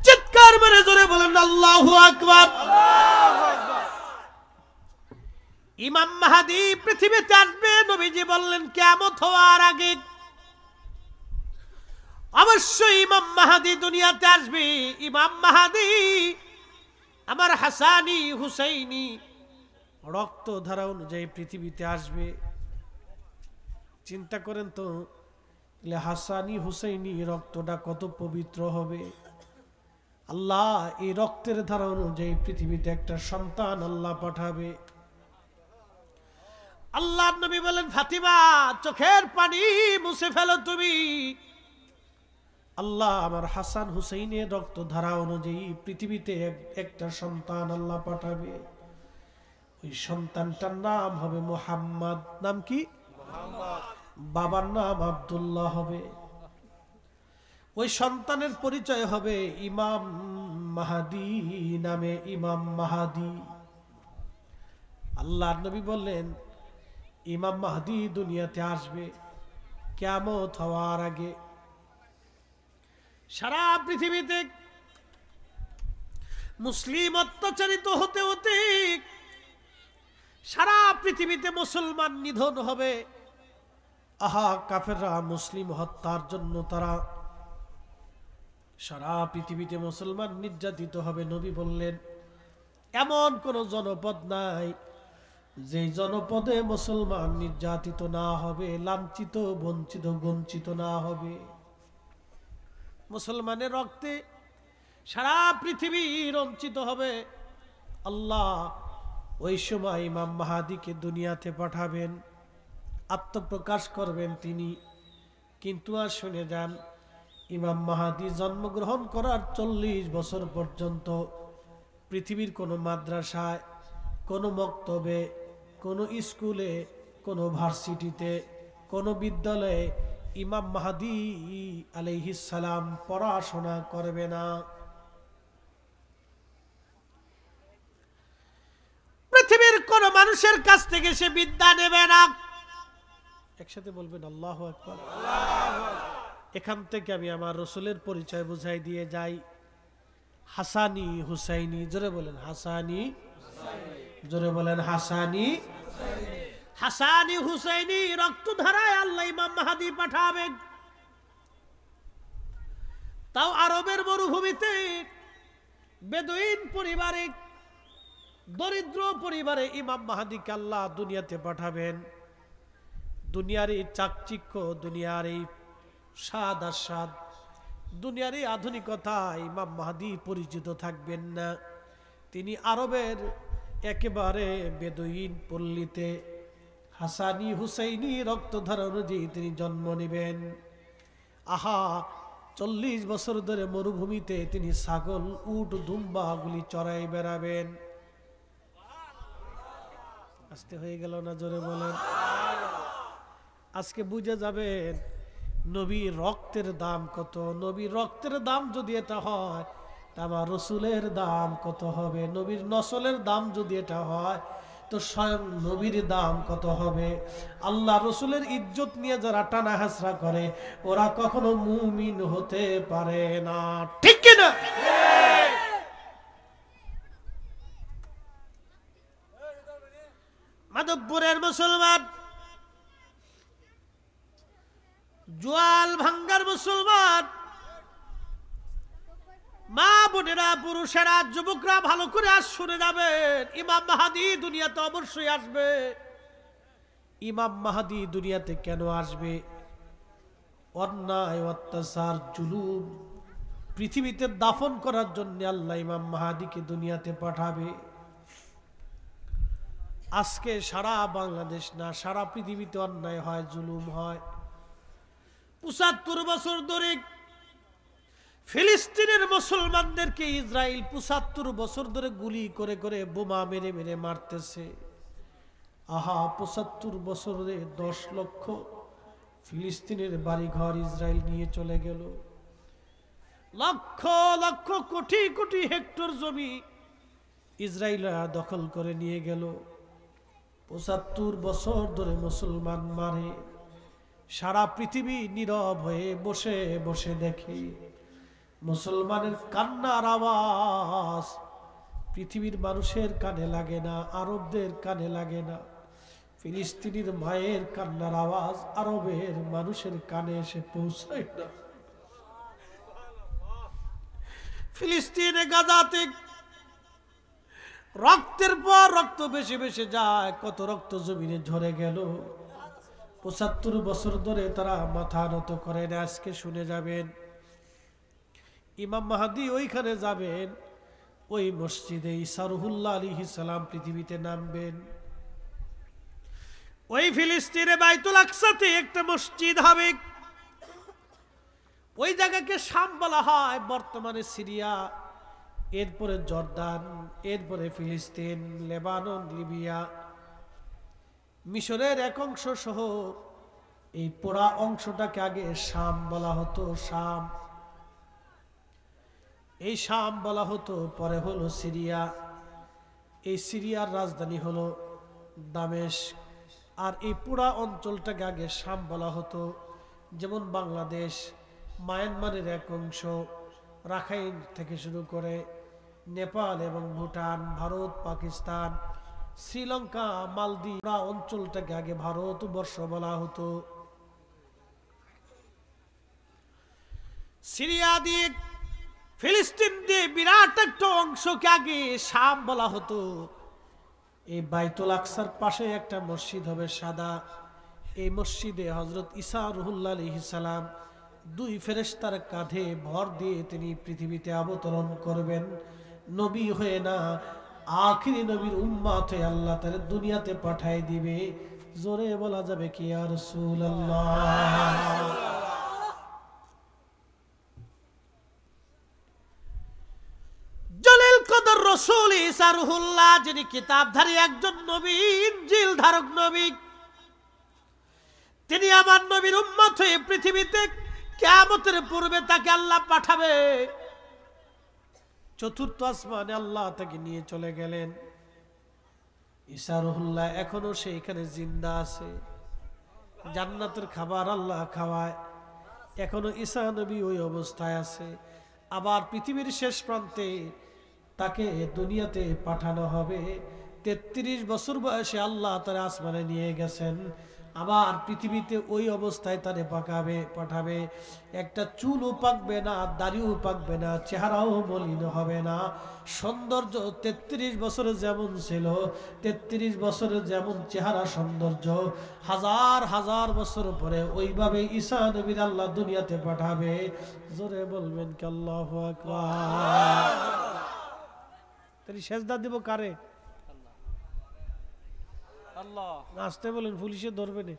চিৎকার মেরে জোরে বলেন আল্লাহু আকবার। ইমাম মাহাদি পৃথিবীতে আসবে। নবীজি বললেন কিয়ামত হওয়ার আগে অবশ্যই ইমাম মাহাদি দুনিয়াতে আসবে। ইমাম মাহাদি আমার হাসানি হুসাইনি রক্তধারা অনুযায়ী পৃথিবীতে আসবে। চিন্তা করেন তো, হাসানি হুসাইনি রক্তটা কত পবিত্র হবে। আল্লাহ এই রক্তের ধারা অনুযায়ী পৃথিবীতে একটা সন্তান আল্লাহ পাঠাবে। আল্লাহ নবী বলেন ফাতিমা চোখের পানি মুছে ফেলো তুমি। আল্লাহ আমার হাসান হুসাইনের রক্তধারা অনুযায়ী পৃথিবীতে একটা সন্তান আল্লাহ পাঠাবে। ওই সন্তানটার নাম হবে মুহাম্মদ। নাম কি? বাবার নাম আব্দুল্লাহ হবে। ওই সন্তানের পরিচয় হবে ইমাম মাহাদি নামে। ইমাম মাহাদি। আল্লাহ নবী বললেন ইমাম মাহাদি দুনিয়াতে আসবে কিয়ামত হওয়ার আগে। সারা পৃথিবীতে মুসলিম অত্যাচারিত হতে হতে সারা পৃথিবীতে মুসলমান নিধন হবে। আহা কাফেররা মুসলিম হত্যার জন্য তারা সারা পৃথিবীতে মুসলমান নির্যাতিত হবে। নবী বললেন এমন কোন জনপদ নাই যে জনপদে মুসলমান নির্যাতিত না হবে, লাঞ্ছিত বঞ্চিত বঞ্চিত না হবে। মুসলমানের রক্তে সারা পৃথিবী রঞ্চিত হবে। আল্লাহ ওই সময় ইমাম মাহাদিকে দুনিয়াতে পাঠাবেন, আত্মপ্রকাশ করবেন তিনি। কিন্তু আর শুনে যান, ইমাম মাহাদি জন্মগ্রহণ করার 40 বছর পর্যন্ত পৃথিবীর কোনো মাদ্রাসায়, কোনো মক্তবে, কোনো স্কুলে, কোনো ভার্সিটিতে, কোনো বিদ্যালয়ে ইমাম মাহাদি আলাইহিস সালাম পড়াশোনা করবে না। পৃথিবীর কোন মানুষের কাছ থেকে সে বিদ্যা নেবে না। একসাথে বলবেন আল্লাহু আকবার। এখান থেকে আমি আমার রসুলের পরিচয় বুঝাই দিয়ে যাই। হাসানি হুসাইনি, জোরে বলেন হাসানি, জোরে বলেন হাসানি। হাসানি হুসাইনি রক্তধারায় আল্লাহ ইমাম মাহাদি পাঠাবেন। তাও আরবের মরুভূমিতে বেদুইন পরিবারে, দরিদ্র পরিবারে ইমাম মাহাদিকে আল্লাহ দুনিয়াতে পাঠাবেন। দুনিয়ার এই চাকচিক্য, দুনিয়ার এই স্বাদ আস্বাদ, দুনিয়ার এই আধুনিকতা ইমাম মাহাদি পরিচিত থাকবেন না। তিনি আরবের একেবারে বেদুইন পল্লীতে হাসানি হুসাইনি রক্তধারা অনুযায়ী তিনি জন্ম নেবেন। আহা 40 বছর ধরে মরুভূমিতে তিনি ছাগল, উট, দুম্বা গুলি চড়াই বেড়াবেন। আস্তে হয়ে গেল না? জোরে বলেন। আজকে বুঝে যাবেন নবীর রক্তের দাম কত। নবীর রক্তের দাম যদি এটা হয়, তা আমার রসুলের দাম কত হবে। নবীর নসলের দাম যদি এটা হয়, তো স্বয়ং নবীর দাম কত হবে। আল্লাহ রসুলের ইজ্জত নিয়ে যারা টানা হাসরা করে, ওরা কখনো মুমিন হতে পারে না। ঠিক কিনা? মাধবপুরের মুসলমান, জোয়াল ভাঙ্গার মুসলমান, মা বোনেরা, পুরুষেরা, যুবকরা ভালো করে আজ শুনে যাবেন, ইমাম মাহাদি দুনিয়াতে অবশ্যই আসবে। ইমাম মাহাদি দুনিয়াতে কেন আসবে? অন্যায়, অত্যাচার, জুলুম পৃথিবীতে দাফন করার জন্য আল্লাহ ইমাম মাহাদিকে দুনিয়াতে পাঠাবে। আজকে সারা বাংলাদেশ না সারা পৃথিবীতে অন্যায় হয়, জুলুম হয়। ৭৫ বছর ধরে ফিলিস্তিনের মুসলমানদেরকে ইসরায়েল ৭৫ বছর ধরে গুলি করে করে বোমা মেরে মেরে মারতেছে। আহা, ৭৫ বছরে 10 লক্ষ ফিলিস্তিনের বাড়িঘর ইসরায়েল নিয়ে চলে গেল। লক্ষ লক্ষ কোটি কোটি হেক্টর জমি ইসরায়েলরা দখল করে নিয়ে গেল। ৭৫ বছর ধরে মুসলমান মারে, সারা পৃথিবী নীরব হয়ে বসে বসে দেখে। মুসলমানের কান্নার আওয়াজ পৃথিবীর মানুষের কানে লাগে না, আরবদের কানে লাগে না। ফিলিস্তিনির মায়ের কান্নার আওয়াজ আরবের মানুষের কানে এসে পৌঁছায় না। ফিলিস্তিনে গাজাতে রক্তের পর রক্ত বেশি বেশি যায়, কত রক্ত জমিনে ঝরে গেল। ৭৫ বছর ধরে তারা মাথা নত করে না। আজকে শুনে যাবেন, ইমাম মাহদী ওইখানে যাবেন, ওই মসজিদে ঈসা রুহুল্লাহ আলাইহিস সালাম পৃথিবীতে নামবেন। ওই ফিলিস্তিনে বাইতুল আকসাতে একটা মসজিদ হবে। ওই জায়গাকে শাম বলা হয়, বর্তমানে সিরিয়া, এরপরে জর্দান, এরপরে ফিলিস্তিন, লেবানন, লিবিয়া, মিশরের এক অংশ সহ এই পুরা অংশটাকে আগে শাম বলা হতো। শাম, এই শাম বলা হতো, পরে হলো সিরিয়া। এই সিরিয়ার রাজধানী হলো দামেস্ক। আর এই পুরা অঞ্চলটাকে আগে শাম বলা হতো। যেমন বাংলাদেশ, মায়ানমারের এক অংশ, রাখাইন থেকে শুরু করে নেপাল এবং ভুটান, ভারত, পাকিস্তান, শ্রীলঙ্কা, মালদ্বীপ, পুরা অঞ্চলটাকে আগে ভারতবর্ষ বলা হতো। সিরিয়া দিয়ে, ফিলিস্তিন দিয়ে বিরাট একটা অংশকে আগে শাম বলা হতো। এই বাইতুল আকসার পাশে একটা মসজিদ হবে সাদা। এই মসজিদে হযরত ঈসা রুহুল্লাহ আলাইহিস সালাম 2 ফেরেশতার কাঁধে ভর দিয়ে তিনি পৃথিবীতে অবতরণ করবেন। নবী হয়ে না, আখিরি নবীর উম্মত হয়ে আল্লাহ তাআলা দুনিয়াতে পাঠায় দিবে। জোরে বলা যাবে কি ইয়া রাসূলুল্লাহ। জলিল কদর রাসূল ঈসা রুহুল্লাহ, যিনি কিতাবধারী একজন নবী, ইনজিল ধারক নবী, তিনি আমার নবীর উম্মত হয়ে পৃথিবীতে কিয়ামতের পূর্বে তাকে আল্লাহ পাঠাবে। চতুর্থ আসমানে আল্লাহ তাকে নিয়ে চলে গেলেন। ঈসা রুহুল্লাহ এখনো সেইখানে জিন্দা আছে, জান্নাতের খাবার আল্লাহ খাওয়ায়, এখনো ঈসা নবী ওই অবস্থায় আছে। আবার পৃথিবীর শেষ প্রান্তে তাকে দুনিয়াতে পাঠানো হবে। 33 বছর বয়সে আল্লাহ তার আসমানে নিয়ে গেছেন। আবার পৃথিবীতে ওই অবস্থায় তারে পাঠাবে। একটা চুলও পাকবে না, দাড়িও পাকবে না, চেহারাও মলিন হবে না। সৌন্দর্য 33 বছরে যেমন ছিল, 33 বছরে যেমন চেহারা সৌন্দর্য, হাজার হাজার বছর পরে ওইভাবে ঈসা নবীর আল্লাহ দুনিয়াতে পাঠাবে। জোরে বলবেন কি আল্লাহু আকবার। তাহলে সেজদা দিব কারে? আল্লাহ। আসতে বলেন, পুলিশে ধরবে না।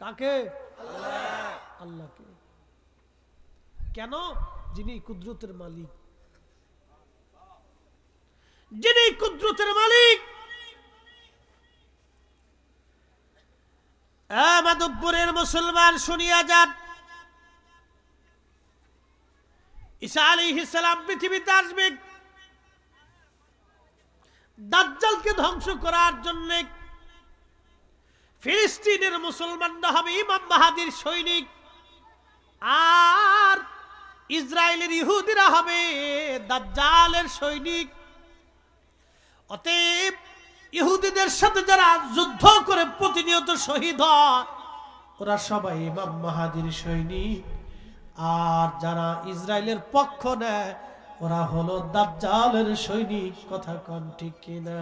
কাকে? আল্লাহকে। কেন? যিনি কুদরতের মালিক, যিনি কুদরতের মালিক। মাধবপুরের মুসলমান শুনিয়া যান, ঈসা আলাইহিস সালাম পৃথিবীতে আসবে দাজ্জালকে ধ্বংস করার জন্য। ফিলিস্তিনের মুসলমানরা হবে ইমাম মাহদীর সৈনিক, আর ইসরায়েলের ইহুদিরা হবে দাজ্জালের সৈনিক। অতএব ইহুদিদের সাথে যারা যুদ্ধ করে প্রতিনিয়ত শহীদ হয়, ওরা সবাই ইমাম মাহদীর সৈনিক। আর যারা ইসরায়েলের পক্ষ নেয়, ওরা হলো দাজ্জালের সৈনিক। কথা কোন ঠিক কিনা?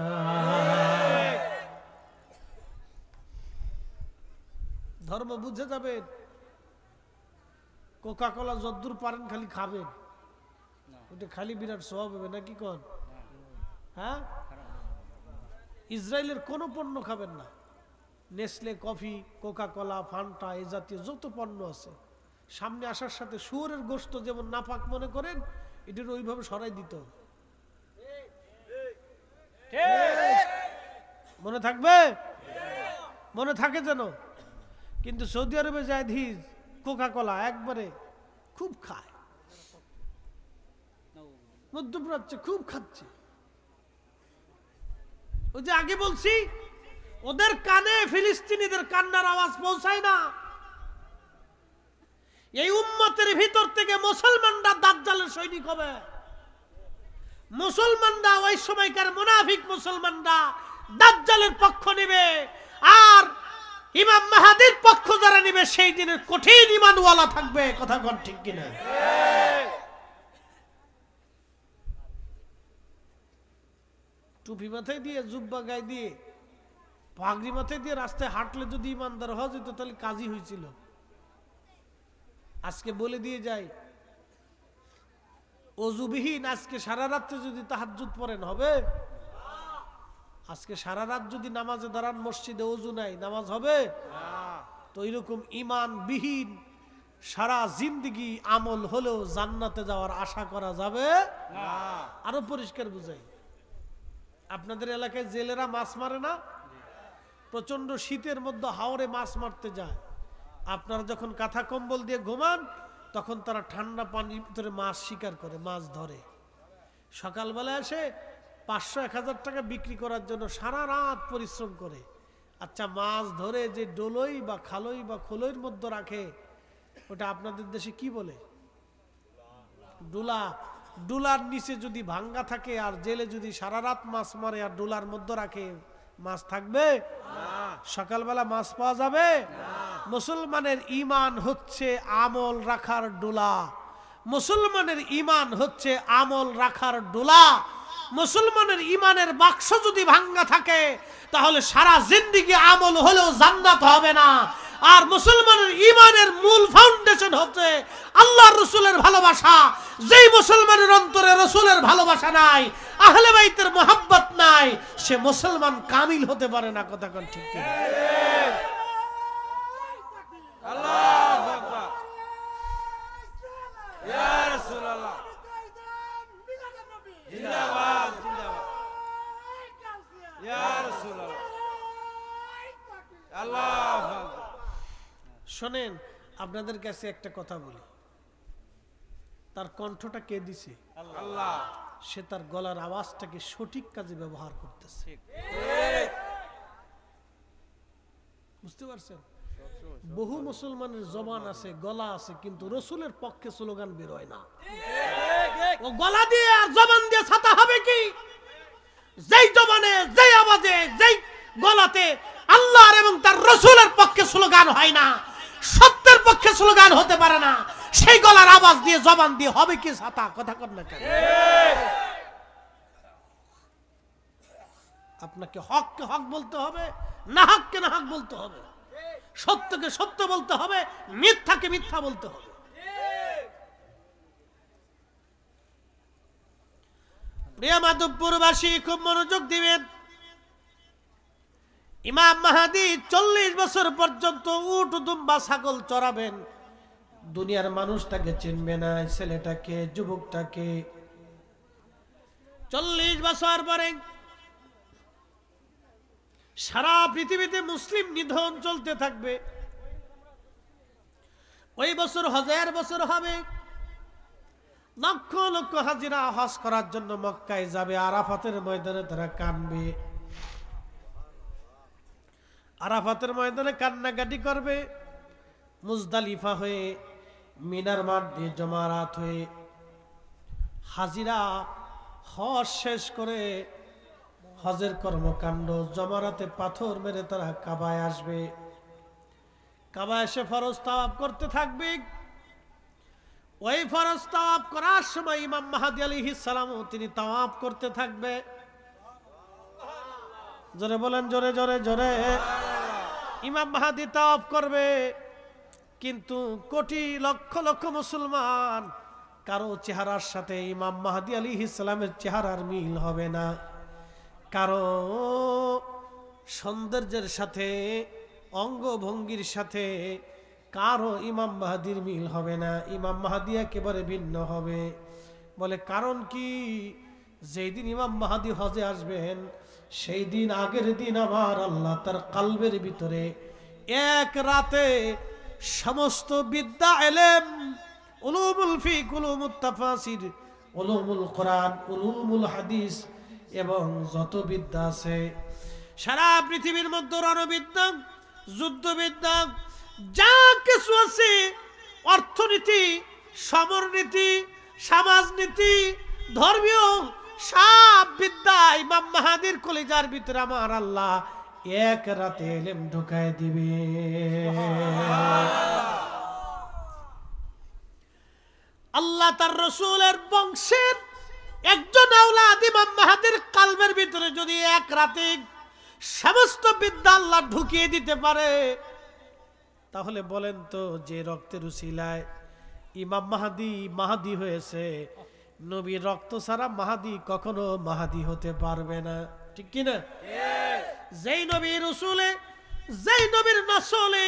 ধর্ম বুঝে যাবেন। কোকা কোলা যদ্দূর পারেন খালি খাবেন, ওটা খালি বিরাট সওয়াব হবে নাকি কোন? হ্যাঁ, ইসরায়েলের কোনো পণ্য খাবেন না। Nestle, coffee, Coca Cola, Fanta, এই জাতীয় যত পণ্য আছে সামনে আসার সাথে শুয়োরের গোশত যেমন নাপাক মনে করেন, এটার ওইভাবে সরাই দিতে হবে। মনে থাকবে? মনে থাকে যেন। কিন্তু সৌদি আরবে যায় ধীর কোকা কোলা একবারে খুব খায়, মধ্যপ্রাচ্যে খুব খাচ্ছে। ওই যে আগে বলছি, ওদের কানে ফিলিস্তিনিদের কান্নার আওয়াজ পৌঁছায় না। এই উম্মতের ভিতর থেকে মুসলমানরা দাজ্জালের সৈনিক হবে। মুসলমানরা ওই সময়কার মুনাফিক মুসলমানরা দাজ্জালের পক্ষ নেবে, আর ইমাম মাহাদির পক্ষ যারা নেবে সেই দিনের কঠিন ঈমানওয়ালা থাকবে। কথা কোন ঠিক কিনা? টুপি মাথায় দিয়ে, জুব্বা গায়ে দিয়ে, পাগড়ি মাথায় দিয়ে রাস্তায় হাঁটলে যদি ইমানদার হওয়া যেত তাহলে কাজই হয়েছিল। আজকে বলে দিয়ে যায়, অজুবিহীন আজকে সারা রাত্রে যদি তাহাজ্জুদ পড়েন হবে? আজকে সারা রাত যদি নামাজে দাঁড়ান, মসজিদে অজু নাই, নামাজ হবে? তো এরকম ইমান বিহীন সারা জিন্দেগি আমল হলেও জান্নাতে যাওয়ার আশা করা যাবে না। আরো পরিষ্কার বুঝাই, আপনাদের এলাকায় জেলেরা মাছ মারে না? প্রচন্ড শীতের মধ্যে হাওরে মাছ মারতে যায়। আপনারা যখন কাঁথা কম্বল দিয়ে ঘুমান তখন তারা ঠান্ডা পানির ভিতরে মাছ শিকার করে, মাছ ধরে। সকালবেলা এসে 500-1000 টাকা বিক্রি করার জন্য সারা রাত পরিশ্রম করে। আচ্ছা, মাছ ধরে যে ডোলই বা খালই বা খোলইর মধ্যে রাখে, ওটা আপনাদের দেশে কি বলে? ডুলা। ডুলার নিচে যদি ভাঙ্গা থাকে আর জেলে যদি সারা রাত মাছ মারে আর ডুলার মধ্যে রাখে, মাছ থাকবে? সকালবেলা মাছ পাওয়া যাবে? মুসলমানের ঈমান হচ্ছে আমল রাখার ডুলা। মুসলমানের ঈমান হচ্ছে আমল রাখার ডুলা। মুসলমানের ঈমানের বাক্স যদি ভাঙ্গা থাকে তাহলে সারা জিন্দেগি আমল হলেও জান্নাত হবে না। আর মুসলমানের ঈমানের মূল ফাউন্ডেশন হচ্ছে আল্লাহর রাসূলের ভালোবাসা। যেই মুসলমানের অন্তরে রাসূলের ভালোবাসা নাই, আহলে বাইতের মুহাব্বত নাই, সে মুসলমান কামিল হতে পারে না। কথা কোন ঠিক কি? আল্লাহু আকবার। ইয়া রাসূলুল্লাহ জিন্দাবাদ, জিন্দাবাদ। ইয়া রাসূলুল্লাহ আল্লাহু আকবার। শোনেন, আপনাদের কাছে একটা কথা বলি, তার কণ্ঠটা কে দিছে? আল্লাহ। সে তার গলার আওয়াজটাকে সঠিক কাজে ব্যবহার করতেছে। বুঝতে পারছেন? বহু মুসলমানের জবান আছে, গলা আছে, কিন্তু রসুলের পক্ষে স্লোগান বের হয় না। ও গলা দিয়ে আর জবান দিয়ে ছাতা হবে কি? যেই জবানে, যেই আওয়াজে, যেই গলাতে আল্লাহর এবং তার রসুলের পক্ষে স্লোগান হয় না, সত্যের পক্ষে স্লোগান হতে পারে না, সেই গলার আওয়াজ দিয়ে জবান দিয়ে হবে কি ছাতা? কথা কর না কেন? আপনাকে হককে হক বলতে হবে, না হককে না হক বলতে হবে, সত্যকে সত্য বলতে হবে, মিথ্যাকে মিথ্যা বলতে হবে। প্রিয় মাধবপুরবাসী, খুব মনোযোগ দিবেন। ইমাম মাহাদি 40 বছর পর্যন্ত উট, দুম্বা, ছাগল চড়াবেন। দুনিয়ার মানুষটাকে চিনবে না, ছেলেটাকে, যুবকটাকে। 40 বছর পরে সারা পৃথিবীতে মুসলিম নিধন চলতে থাকবে। ওই বছর হজের বছর হবে। লক্ষ লক্ষ হাজিরা হজ করার জন্য মক্কায় যাবে। আরাফাতের ময়দানে তারা কানবে, আরাফাতের ময়দানে কান্নাকাটি করবে। মুজদালিফা হয়ে, মিনার মাঠ দিয়ে জমারাত হয়ে হাজিরা হজ শেষ করে হজের কর্মকাণ্ড, জমারাতে পাথর মেরে তারা কাবায় আসবে। কাবায় এসে ফরজ তাওয়াফ করতে থাকবে। ওই ফরজ তাওয়াফ করার সময় ইমাম মাহদী আলাইহিস সালাম তিনি তাওয়াফ করতে থাকবে। জোরে বলেন, জোরে জোরে জোরে। ইমাম মাহদী তাওয়াফ করবে, কিন্তু কোটি লক্ষ লক্ষ মুসলমান কারো চেহারার সাথে ইমাম মাহদী আলাইহিস সালামের চেহারার মিল হবে না। কারো সৌন্দর্যের সাথে অঙ্গভঙ্গির সাথে কারো ইমাম মাহাদির মিল হবে না, ইমাম মাহাদি একেবারে ভিন্ন হবে। বলে কারণ কি? যেই দিন ইমাম মাহাদি হজে আসবেন সেই দিন আগের দিন আমার আল্লাহ তার কালবের ভিতরে এক রাতে সমস্ত বিদ্যা এলেম, উলুমুল ফিক, উলুমুত তাফাসির, উলুমুল কোরআন, উলুমুল হাদিস এবং যত বিদ্যা আছে সারা পৃথিবীর মধ্যে, রণবিদ্যা, যুদ্ধবিদ্যা, যা কিছু আছে, অর্থনীতি, সমরনীতি, সমাজনীতি, ধর্মীয় সব বিদ্যা ইমাম মাহাদির কলিজার ভিতরে আমার আল্লাহ এক রাতে এলেম ঢুকায় দিবে। আল্লাহ তার রসুলের বংশের একজন আওলাদ ইমাম মাহাদির কালবের ভিতরে যদি এক রাতে সমস্ত বিদ্যা আল্লাহ ঢুকিয়ে দিতে পারে, তাহলে বলেন তো, যে রক্তের উসিলায় ইমাম মাহাদি মাহাদি হয়েছে, নবীর রক্ত ছাড়া মাহাদি কখনো মাহাদি হতে পারবে না, ঠিক কিনা? যেই নবীর রসুলে, যেই নবীর নসলে,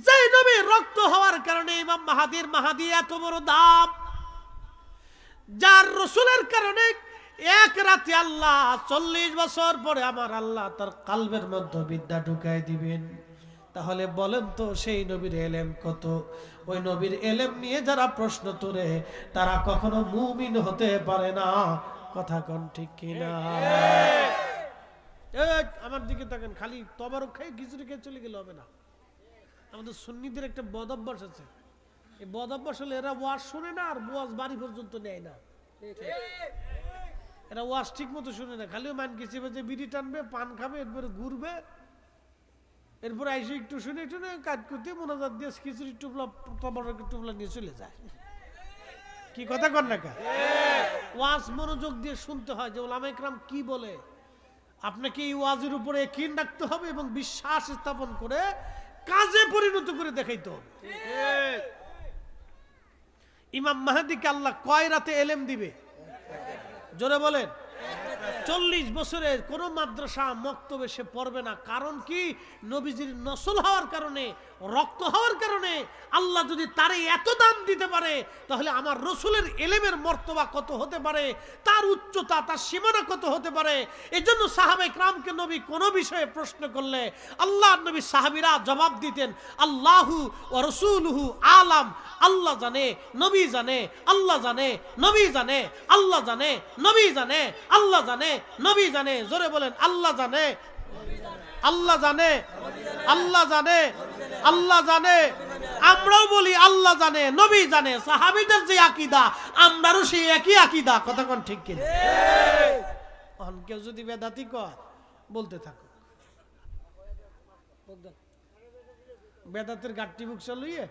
যেই নবীর রক্ত হওয়ার কারণে ইমাম মাহাদির মাহাদি এত বড় দাম, যার রসুলের কারণে এক রাতে আল্লাহ 40 বছর পরে আমার আল্লাহ তার কালবের মধ্যে বিদ্যা ঢুকাই দিবেন। তাহলে বলেন তো সেই নবীর এলেম কত? ওই নবীর এলেম নিয়ে যারা প্রশ্ন তোলে তারা কখনো মুমিন হতে পারে না। কথা কোন ঠিক কিনা? আমার দিকে তাকান, খালি তবারক খাই খিচুড়ি খেয়ে চলে গেলে হবে না। আমাদের সুন্নিদের একটা বদ অভ্যাস আছে, এই বদ অভ্যাস হলে এরা ওয়াজ শুনে না আর ওয়াজ বাড়ি পর্যন্ত নেয় না। এরা ওয়াজ ঠিক মতো শুনে না, খালিও মান কিছু যে বিড়ি টানবে, পান খাবে, এরপরে ঘুরবে, এরপর আইসে একটু শুনে টুনে কাজ করতে মোনাজাত দিয়ে খিচুড়ি টুপলা টুপলা নিয়ে চলে যায়। কি কথা কর না কা? ওয়াজ মনোযোগ দিয়ে শুনতে হয় যে ওলামা ইকরাম কি বলে। আপনাকে এই ওয়াজের উপরে ইয়াকিন রাখতে হবে এবং বিশ্বাস স্থাপন করে কাজে পরিণত করে দেখাইতে হবে। ইমাম মাহাদিকে আল্লাহ কয় রাতে এলেম দিবে? জোরে বলেন। 40 বছরের কোন মাদ্রাসা মক্তবে সে পড়বে না। কারণ কি? নবীজির নসল হওয়ার কারণে, রক্ত হওয়ার কারণে আল্লাহ যদি তারে এত দাম দিতে পারে, তাহলে আমার রসুলের এলেমের মর্তবা কত হতে পারে, তার উচ্চতা, তার সীমানা কত হতে পারে। এজন্য সাহাবায়ে কেরামকে নবী কোন বিষয়ে প্রশ্ন করলে আল্লাহ নবী সাহাবীরা জবাব দিতেন, আল্লাহু ওয়া রাসূলুহু আলাম। আল্লাহ জানে, নবী জানে, আল্লাহ জানে, নবী জানে, আল্লাহ জানে, নবী জানে, আল্লাহ জানে, নবী জানে। জোরে বলেন, আল্লাহ জানে, আল্লাহ জানে, আল্লাহ জানে, আল্লাহ জানে। আমরাও বলি আল্লাহ জানে, নবী জানে। সাহাবীদের যে আকীদা, আমরারও সেই একই আকীদা। কথা কোন ঠিক কিনা? এখন কেউ যদি বেদাতি কয়, বলতে থাকো। বেদাতের গাট্টি বুকসা লইয়ে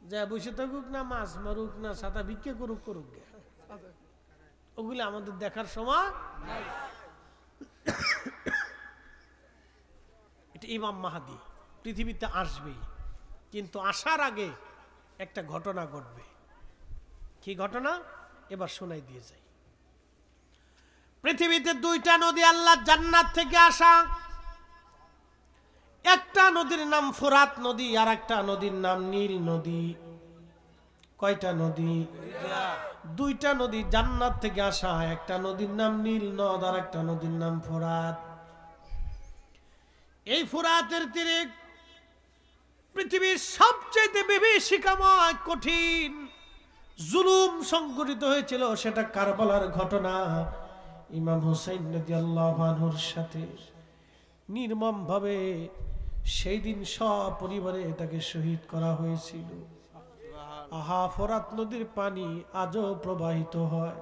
যা বসে থাকুক না, মাছ মারুক না, সাদা ভিক্ষে করুক করুক, ওগুলো আমাদের দেখার সময়। এটা ইমাম মাহাদি পৃথিবীতে আসবেই, কিন্তু আসার আগে একটা ঘটনা ঘটবে। কি ঘটনা? এবার শোনাই দিয়ে যাই। পৃথিবীতে 2টা নদী আল্লাহ জান্নাত থেকে আসা। একটা নদীর নাম ফোরাত নদী, আর একটা নদীর নাম নীল নদী। কয়টা নদী? 2টা নদী জান্নাত থেকে আসা। একটা নদীর নাম নীল নদ, আর একটা নদীর নাম ফোরাত। এই ফোরাতের তীরে পৃথিবীর সবচেয়ে বিভীষিকাময় কঠিন জুলুম সংঘটিত হয়েছিল। সেটা কারবালার ঘটনা। ইমাম হুসাইন রাদিয়াল্লাহু আনহুর সাথে নির্মমভাবে সেই দিন সপরিবারে তাকে শহীদ করা হয়েছিল। আহা, ফোরাত নদীর পানি আজও প্রবাহিত হয়,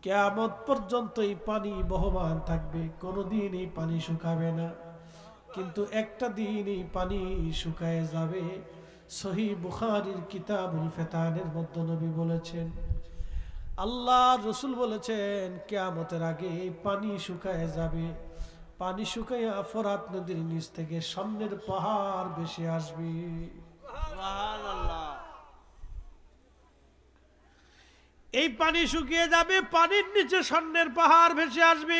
কিয়ামত পর্যন্ত এই পানি বহমান থাকবে, কোনোদিন এই পানি শুকাবে না। কিন্তু একটা দিন এই পানি শুকায় যাবে। সহিহ বুখারীর কিতাবুল ফিতানের মধ্যে নবী বলেছেন, আল্লাহর রাসূল বলেছেন, কিয়ামতের আগে এই পানি শুকায় যাবে। পানি শুকাইয়া ফোরাত নদীর নিচ থেকে সামনের পাহাড় ভেসে আসবে। সুবহানাল্লাহ। এই পানি শুকিয়ে যাবে, পানির নিচে স্বর্ণের পাহাড় ভেসে আসবে।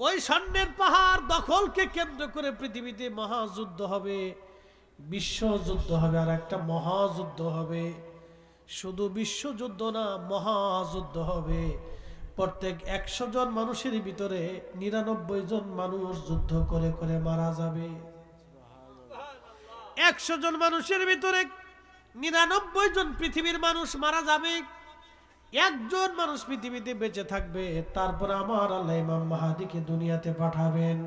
ওই স্বর্ণের পাহাড় দখলকে কেন্দ্র করে পৃথিবীতে মহাযুদ্ধ হবে, বিশ্বযুদ্ধ হবে, আর একটা মহাযুদ্ধ হবে। শুধু বিশ্বযুদ্ধ না, মহাযুদ্ধ হবে। প্রত্যেক 100 জন মানুষের ভিতরে 99 জন মানুষ যুদ্ধ করে করে মারা যাবে। 100 জন মানুষের ভিতরে 99 জন পৃথিবীর মানুষ মারা যাবে, একজন মানুষ পৃথিবীতে বেঁচে থাকবে। তারপর আমার আল্লাহ ইমাম মাহদীকে দুনিয়াতে পাঠাবেন।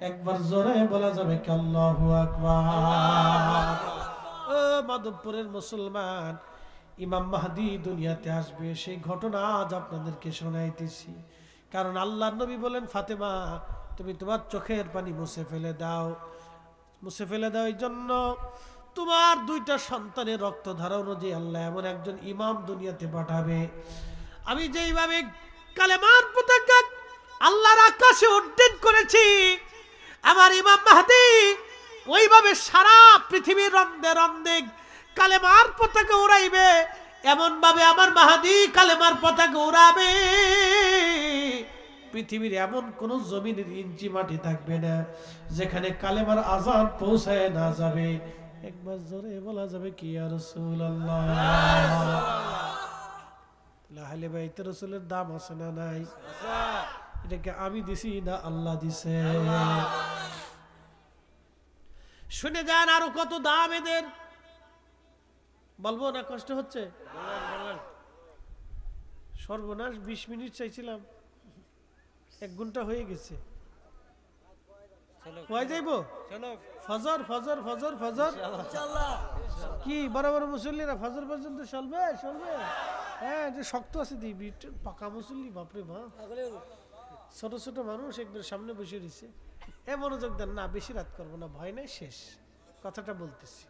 একবার জোরে বলা যাবে কি আল্লাহু আকবার। ও মাধবপুরের মুসলমান, ইমাম মাহদী দুনিয়াতে আসবে, সেই ঘটনা আজ আপনাদেরকে শোনাইতেছি। কারণ আল্লাহর নবী বলেন, ফাতেমা তুমি তোমার চোখের পানি মুছে ফেলে দাও, মুছে ফেলে দাও। এই জন্য তোমার 2টা সন্তানের রক্ত ধারা অনুযায়ী আল্লাহ এমন একজন ইমাম দুনিয়াতে পাঠাবে। আমি যেইভাবে কালেমার পতাকা আল্লাহর আকাশে উড্ডীন করেছি, আমার ইমাম মাহদী ওইভাবে সারা পৃথিবীর রন্দে রন্দে কালেমার পতাকা উড়াইবে। এমন ভাবে আমার মাহদী কালেমার পতাকা উড়াবে, পৃথিবীর এমন কোন জমিনের ইঞ্চি মাটি থাকবে না যেখানে কালেমার আযান পৌঁছায় না যাবে। একবার জোরে বলা যাবে কি ইয়া রাসূলুল্লাহ। আহলে বাইত রাসূলের দাম আছে না নাই? এটাকে আমি দিছি না আল্লাহ দিছে? শুনে যান আরো কত দাম এদের, বলবো না? কষ্ট হচ্ছে? সর্বনাশ, 20 মিনিট চাইছিলাম, 1 ঘন্টা হয়ে গেছে। কয় যাইবো? ফজর ফজর ফজর ফজর কি বড় বড় মুসল্লিরা ফজর পর্যন্ত চলবে? হ্যাঁ, যে শক্ত আছে দিবি, পাকা মুসল্লি, বাপরে বাপ। ছোট ছোট মানুষ একদম সামনে বসে দিছে। মনোযোগ দেন না, বেশি রাত করবো না, ভয় নাই, শেষ কথাটা বলতেছি।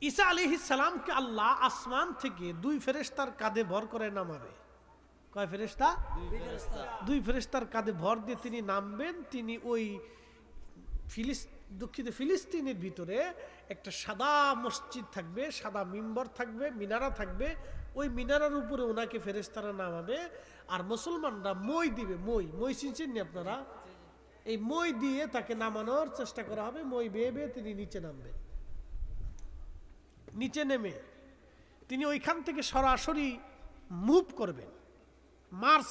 ঈসা আলাইহিস সালামকে আল্লাহ আসমান থেকে 2 ফেরেশতার কাঁধে ভর করে নামাবে। কয় ফেরেশতা? 2 ফেরেশতার কাঁধে ভর দিয়ে তিনি নামবেন। তিনি ওই দুঃখিত ফিলিস্তিনের ভিতরে একটা সাদা মসজিদ থাকবে, সাদা মিম্বর থাকবে, মিনারা থাকবে। ওই মিনারার উপরে ওনাকে ফেরেশতারা নামাবে, আর মুসলমানরা মই দিবে। মই চিনছেন নি আপনারা? এই মই দিয়ে তাকে নামানোর চেষ্টা করা হবে। মই বেয়ে বেয়ে তিনি নিচে নামবেন। নিচে নেমে তিনি ওইখান থেকে সরাসরি মুভ করবেন, মার্চ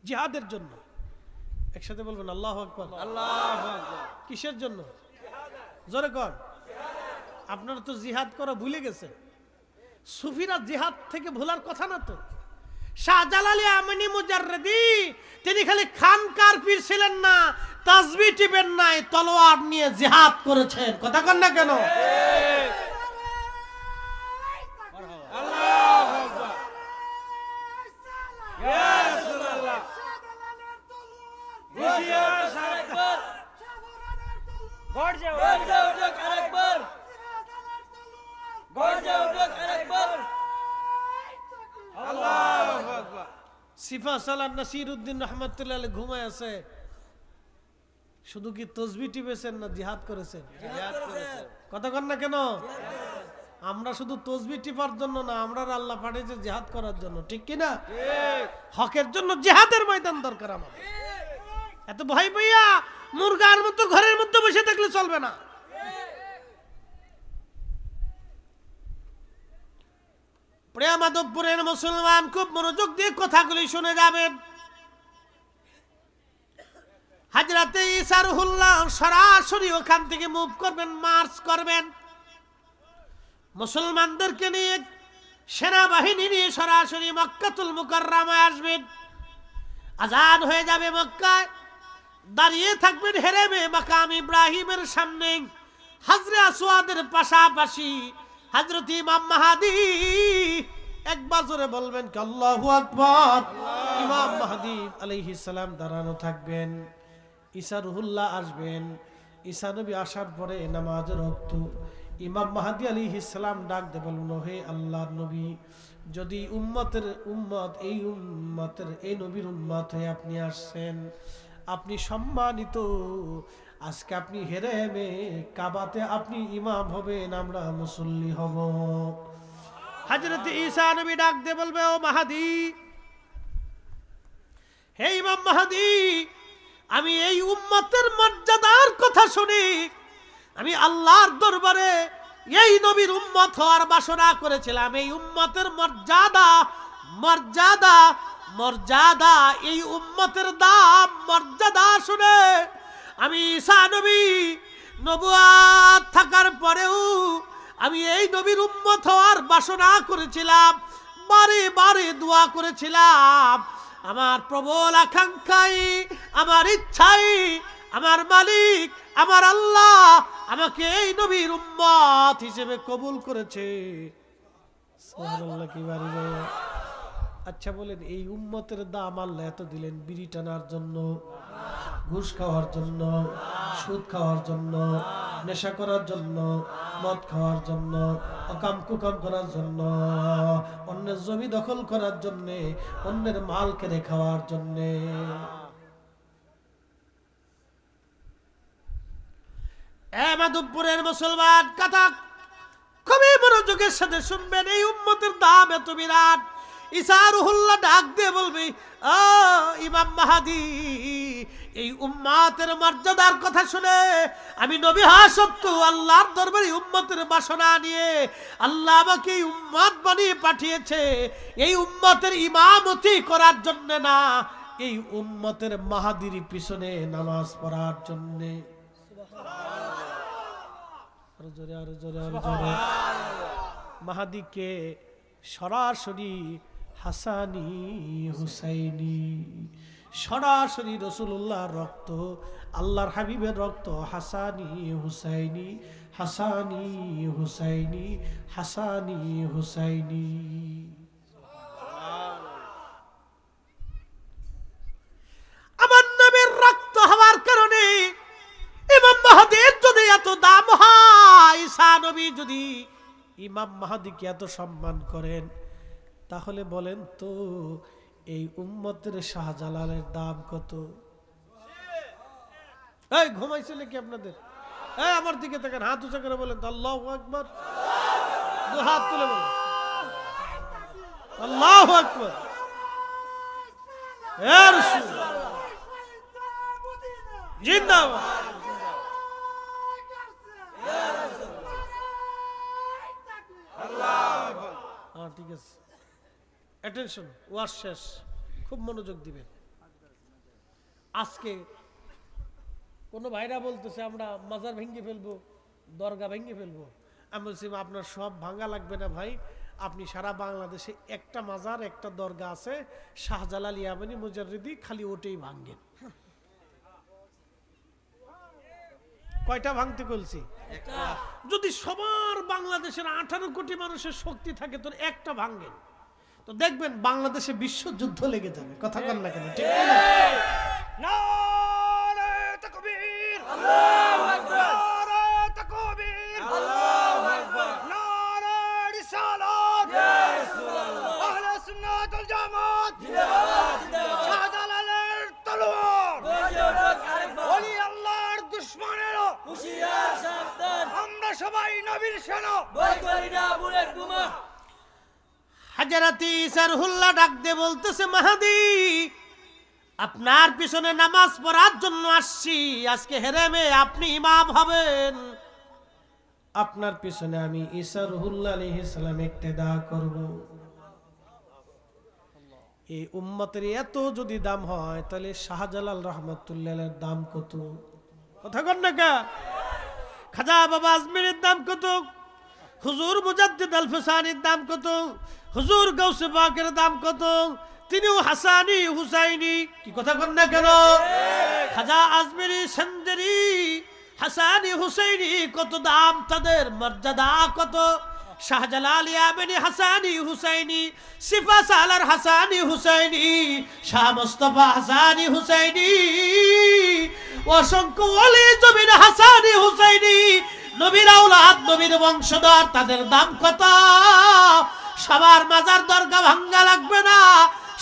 জিহাদের জন্য। একসাথে বলবেন আল্লাহু আকবার। আল্লাহু আকবার। কিসের জন্য? জোরে কর। আপনারা তো জিহাদ করা ভুলে গেছেন। সুফিরা জিহাদ থেকে ভোলার কথা না তো। শাহজালালি আমিনী মুজাররদি তিনি খালি খানকার পীর ছিলেন না, তাসবিহ টিপেন নাই, তলোয়ার নিয়ে জিহাদ করেছেন। কথা কন না কেন? আল্লাহু আকবার। ইয়া রাসূলুল্লাহ। সিফা সালান নাসিরউদ্দিন রহমাতুল্লাহ আলাইহি ঘুমায় আছে। শুধু কি তাসবিহ টিপেছেন না জিহাদ করেছেন? কথা কন না কেন? আমরা শুধু তাসবিহ টিপার জন্য না, আমরা আল্লাহ পাঠিয়েছে জিহাদ করার জন্য। ঠিক কি না? হকের জন্য জিহাদের ময়দান দরকার আমাদের। এত ভয় পাইয়া মুরগার মতো ঘরের মধ্যে বসে থাকলে চলবে না। প্রিয় মাধবপুরের মুসলমান, খুব মনোযোগ দিয়ে কথাগুলি শুনে যাবেন। হযরতে ঈসা রুহুল্লাহ সরাসরি ওখান থেকে মুভ করবেন, মার্চ করবেন। মুসলমানদেরকে নিয়ে, সেনাবাহিনী নিয়ে সরাসরি মক্কাতুল মুকাররমায় আসবেন। আজান হয়ে যাবে মক্কায়, দাঁড়িয়ে থাকবেন হেরেমে মাকাম ইব্রাহিমের সামনে, হাজরে আসওয়াদের পাশাপাশি হযরত ইমাম মাহদী। একবার জোরে বলবেন কি আল্লাহু আকবার। ইমাম মাহদী আলাইহিস সালাম দাঁড়ানো থাকবেন, ঈসা রুহুল্লাহ আসবেন। ঈসা নবী আসার পরে নামাজের ওয়াক্ত ইমাম মাহদী আলাইহিস সালাম ডাক দিয়ে বলবেন, হে আল্লাহর নবী, যদি উম্মতের এই নবীর উম্মত হয়ে আপনি আসছেন, আপনি সম্মানিত। আজকে আপনি হেরেমে কাবাতে আপনি ইমাম হবেন, আমরা মুসল্লি হব। হযরত ঈসা নবী ডাক দিয়ে বলবে, ও মাহদী, হে ইমাম মাহদী, আমি এই উম্মতের মর্যাদার কথা শুনি আমি আল্লাহর দরবারে এই নবীর উম্মত হওয়ার বাসনা করেছিলাম। এই উম্মতের মর্যাদা মর্যাদা মর্যাদা, এই উম্মতের দাম মর্যাদা শুনে আমি ঈসা নবী নবুয়াত থাকার পরেও আমি এই নবীর উম্মত হওয়ার বাসনা করেছিলাম, বারে বারে দোয়া করেছিলাম। আমার প্রবল আকাঙ্ক্ষাই, আমার ইচ্ছাই আমার মালিক আমার আল্লাহ আমাকে এই নবীর উম্মত হিসেবে কবুল করেছে। সুবহানাল্লাহ, কি বাড়ি যায়। আচ্ছা বলেন, এই উম্মতের দাম আল্লাহ এত দিলেন বিড়ি টানার জন্য, ঘুষ খাওয়ার জন্য, সুদ খাওয়ার জন্য, নেশা করার জন্য, মদ খাওয়ার জন্য, অকাম কুকাম করার জন্য, অন্যের জমি দখল করার জন্য, অন্যের মাল কেড়ে খাওয়ার জন্য। মাধবপুরের মুসলমান কথা খুবই মনোযোগের সাথে শুনবেন। এই উম্মতের দাম এত বিরাট। ঈসা রুহুল্লাহ ডাক দিয়ে বলবি, ও ইমাম মাহদী, এই উম্মতের মর্যাদার কথা শুনে আমি নবী হওয়া সত্ত্বেও আল্লাহর দরবারে উম্মতের বাসনা নিয়ে আল্লাহ আমাকে এই উম্মত বানিয়ে পাঠিয়েছে এই উম্মতের ইমামতি করার জন্য না, এই উম্মতের মাহাদির পিছনে নামাজ পড়ার জন্য। মাহাদিকে সরাসরি হাসানি হুসাইনি, সরাসরি রাসূলুল্লাহর রক্ত, আল্লাহর হাবিবের রক্ত, হাসানি হুসাইনি, হাসানি হুসাইনি, হাসানি হুসাইনি। আমার নবীর রক্ত হওয়ার কারণে ইমাম মাহদীর যদি এত দাম হয়, ঈসা নবী যদি ইমাম মাহদীকে এত সম্মান করেন, তাহলে বলেন তো এই উম্মতের শাহজালালের দাম কত? এই ঘুমাইছিল কি আপনাদের? এই আমার দিকে তাকান, হাত উঁচা করে বলেন তো আল্লাহু আকবার। দু হাত তুলে বলেন আল্লাহু আকবার। হে রাসূল জিন্দাবাদ। ঠিক আছে, অ্যাটেনশন, ওয়াজ শেষ, খুব মনোযোগ দিবেন। আজকে কোন ভাইরা বলতেছে আমরা মাজার ভেঙে ফেলবো, দরগা ভেঙে ফেলবো। আমি বলছি আপনার সব ভাঙা লাগবে না ভাই, আপনি সারা বাংলাদেশে একটা মাজার একটা দরগা আছে শাহজালাল ইয়ামানি মুজাররিদি, খালি ওটাই ভাঙেন। কয়টা ভাঙতে বলছি? যদি সবার বাংলাদেশের 18 কোটি মানুষের শক্তি থাকে তো একটা ভাঙেন, তো দেখবেন বাংলাদেশে বিশ্বযুদ্ধ লেগে যাবে। কথা বল না কেন? ঠিক না? নারে তাকবীর, আল্লাহু আকবার, নারে তাকবীর, আল্লাহু আকবার, নারে রিসালাত, ইয়া রাসূলুল্লাহ, আহলে সুন্নাত ওয়াল জামাত, জিন্দাবাদ জিন্দাবাদ, শাহজালালের তলোয়ার, ওলি আল্লাহর দুশমনেরা হুশিয়ার সাবধান, আমরা সবাই নবীর সেনা, ভয় করি না বুলেট বোমা। হযরত ঈসা রুহুল্লাহ ডাক দিয়ে বলতেছে, মাহদী আপনার পিছনে নামাজ পড়ার জন্য আসছি, আজকে হেরেমে আপনি ইমাম হবেন, আপনার পিছনে আমি ঈসা রুহুল্লাহ আলাইহিস সালাম ইক্তেদা করব। এই উম্মতের এত যদি দাম হয় তাহলে শাহজালাল রাহমাতুল্লাহর দাম কত? কথা কন না কা? খাজা বাবা আজমিরের দাম কত? হুজুর মুজাদ্দিদ আল ফিসানির দাম কত? হুজুর গাউসে পাকের দাম কত? তিনিও হাসানি হুসাইনি। কি কথা কন না কেন? খাজা আজমিরি সঞ্জরি হাসানি হুসাইনি কত দাম, তাদের মর্যাদা কত? শাহজালাল ইয়ামানি হাসানি হুসাইনি, সিফা সালার হাসানি হুসাইনি, শাহ মুস্তাফা হাসানি হুসাইনি, অসংখ্য ওলি জমির হাসানি হুসাইনি, নবীর আওলাদ নবীর বংশধর, তাদের দাম কত? সবার মাজার দরগা ভাঙ্গা লাগবে না,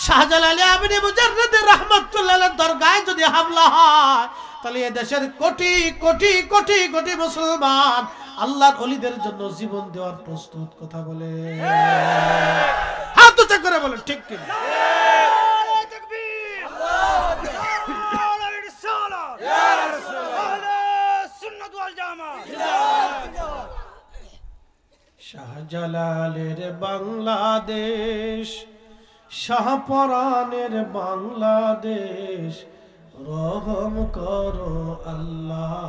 শাহজালাল ইয়ামানি মুজাররিদ রাহমাতুল্লাহর দরগায় যদি হামলা হয় তাহলে এই দেশের কোটি কোটি কোটি কোটি মুসলমান আল্লাহর ওলিদের জন্য জীবন দেওয়ার প্রস্তুত। কথা বলে হাত উঁচা করে বলেন ঠিক কিনা? নারে তাকবীর, আল্লাহু শাহজালালের বাংলাদেশ, শাহপরানের বাংলাদেশ, রহম করো আল্লাহ,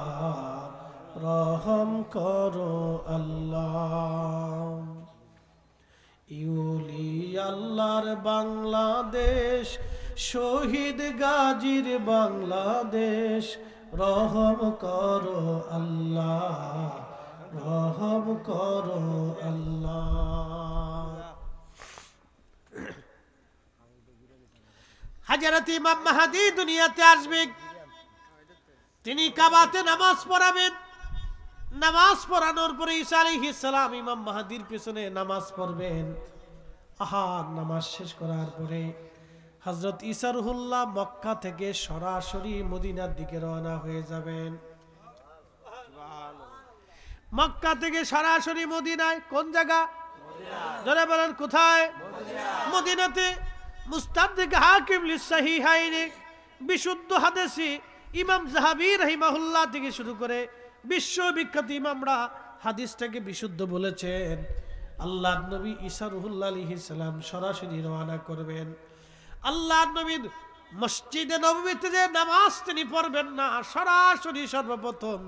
রহম করো আল্লাহ। ইউলি আল্লাহর বাংলাদেশ, শহীদ গাজীর বাংলাদেশ, রহম করো আল্লাহ, রহম করো আল্লাহ। হযরত ইমাম মাহদী দুনিয়াতে আসবে, তিনি কাবাতে নামাজ পড়াবেন। নামাজ পড়ানোর পরে ঈসা আলাইহিস সালাম ইমাম মাহদীর পিছনে নামাজ পড়বেন। নামাজ শেষ করার পরে হযরত ঈসা রুহুল্লাহ মক্কা থেকে সরাসরি মদিনার দিকে রওনা হয়ে যাবেন। মক্কা থেকে সরাসরি মদিনায়। কোন জায়গা? জোরে বলেন কোথায়? মদিনাতে। মুস্তাদরিক হাকিম লিসহিহাইনে বিশুদ্ধ হাদিসে ইমাম যাহাবী রাহিমাহুল্লাহ থেকে শুরু করে বিশ্ববিখ্যাত ইমামরা হাদিসটাকে বিশুদ্ধ বলেছেন। আল্লাহর নবী ঈসা রুহুল্লাহ আলাইহিস সালাম সরাসরি রওনা করবেন। আল্লাহর নবীর মসজিদে নববীতে যে নামাজ তিনি পড়বেন না, সরাসরি সর্বপ্রথম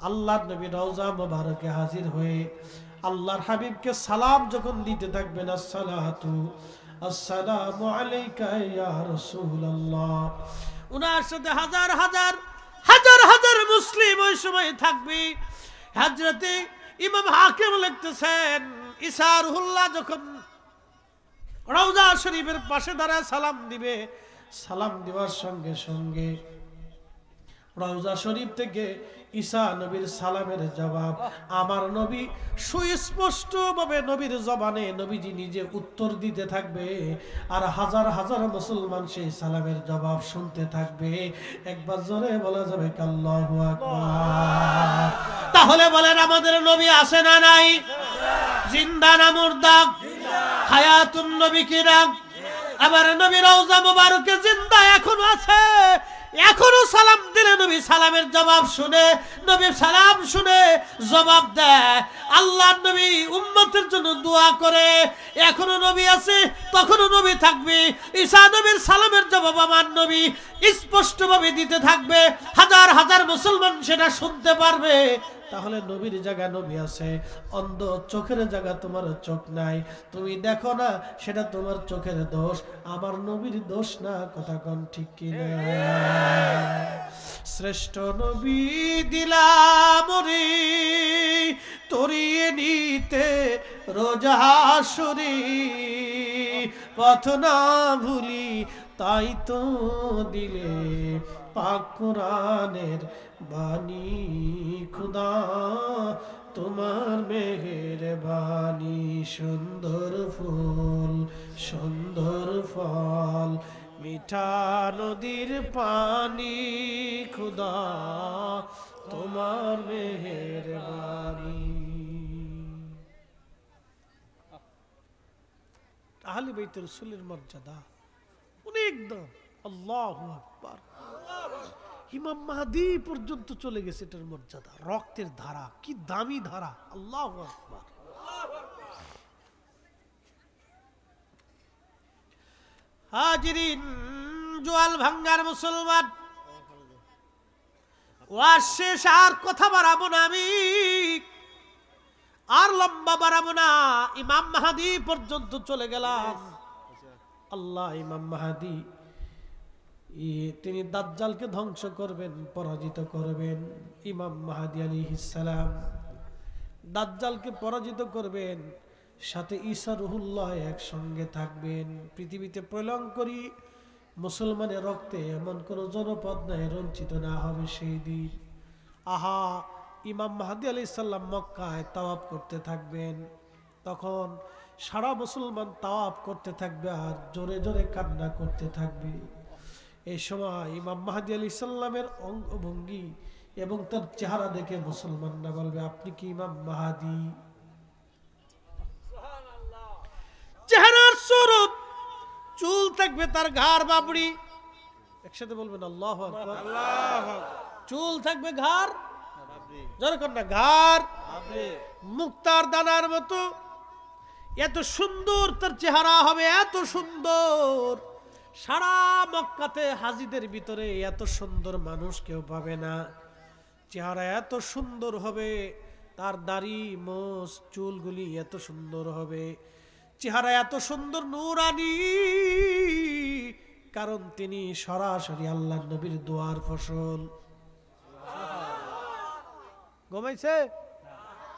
আল্লাহর নবী রওজা মুবারকে হাজির হয়ে আল্লাহর হাবিবকে সালাম যখন দিতে থাকবেন, আসসালাতু আসসালামু আলাইকা ইয়া রাসূলুল্লাহ, উনার সাথে হাজার হাজার হাজার হাজার মুসলিম ওই সময় থাকবে। হযরতে ইমাম হাকিম লিখতেছেন, ঈসা রুহুল্লাহ যখন রওজা শরীফের পাশে দাঁড়ায় সালাম দিবে, সালাম দেওয়ার সঙ্গে সঙ্গে রওজা শরীফ থেকে ঈসা নবীর সালামের জবাব আমার নবী সুস্পষ্ট ভাবে নবীর জবানে নবীজি নিজে উত্তর দিতে থাকবে, আর হাজার হাজার মুসলমান সেই সালামের জবাব শুনতে থাকবে। একবার জোরে বলা যাবে আল্লাহু আকবার। তাহলে বলেন আমাদের নবী আছে না নাই? জিন্দা না মুর্দা? হায়াতুন নবী কি না? আবার নবী রওজা মুবারকে জিন্দা এখনো আছে। এখনো সালাম দিলে নবী সালামের জবাব শুনে, নবী সালাম শুনে জবাব দেয়। আল্লাহর নবী উম্মতের জন্য দোয়া করে। এখনো নবী আছে, তখনো নবী থাকবে। ঈসা নবীর সালামের জবাব আমার নবী স্পষ্টভাবে দিতে থাকবে, হাজার হাজার মুসলমান সেটা শুনতে পারবে। তাহলে নবীর জায়গা নবী আছে, অন্ধ চোখের জায়গা তোমার চোখ নাই, তুমি দেখো না, সেটা তোমার চোখের দোষ, আমার নবীর দোষ না। কথা কোন ঠিক কিনা? শ্রেষ্ঠ নবী দিলাম রে তরিয়ে নিতে রোজা হাসুরি, পথ না ভুলি তাই তো দিলে পাক কোরআনের বাণী, খুদা তোমার মেহেরবানি। সুন্দর ফুল সুন্দর ফল মিঠা নদীর পানি, খুদা তোমার মেহেরবানি। আহলে বাইতুর রাসূলের মর্যাদা অনেক দাম। আল্লাহু আকবার। ইমাম মাহদী পর্যন্ত চলে গেছে এটার মর্যাদা। রক্তের ধারা, কি দামি ধারা! আল্লাহু আকবার। হাজিরিন, জোয়াল ভাঙ্গার মুসলমান, ওয়াজ শেষ, আর কথা বাড়াবো না, আমি আর লম্বা বাড়াবো না। ইমাম মাহদী পর্যন্ত চলে গেলাম। আল্লাহ ইমাম মাহদী তিনি দাজ্জালকে ধ্বংস করবেন, পরাজিত করবেন। ইমাম মাহদী আলাইহিস সালাম দাজ্জালকে পরাজিত করবেন, সাথে ঈসা রুহুল্লাহ একসঙ্গে থাকবেন। পৃথিবীতে প্রলয়ঙ্করী মুসলমানের রক্তে এমন কোন জনপদ নাই রঞ্চিত না হবে সেই দিন। আহা, ইমাম মাহদী আলাইহিস সালাম মক্কায় তাওয়াফ করতে থাকবেন। তখন সারা মুসলমান তাওয়াফ করতে থাকবে আর জোরে জোরে কান্না করতে থাকবে। এই সময় ইমাম মাহদী আলাইহিস সালামের অঙ্গভঙ্গি এবং তার চেহারা দেখে মুসলমানরা বলবে, আপনি কি ইমাম মাহদী? চেহারার স্বরূপ, চুল থাকবে তার ঘাড় বাবড়ি, একসাথে বলবেন আল্লাহু আকবার। আল্লাহু চুল থাকবে ঘাড়, আপনি জোরে কর না, ঘাড় আপনি মুক্তার দানার মতো। এত সুন্দর তার চেহারা হবে, এত সুন্দর, সারা মক্কাতে হাজিদের ভিতরে এত সুন্দর মানুষ কেউ পাবে না। চেহারা এত সুন্দর হবে, তার দাড়ি মোছ চুলগুলি এত সুন্দর হবে, চেহারা এত সুন্দর নূরানি, কারণ তিনি সরাসরি আল্লাহ নবীর দোয়ার ফসল। ঘুমাইছে?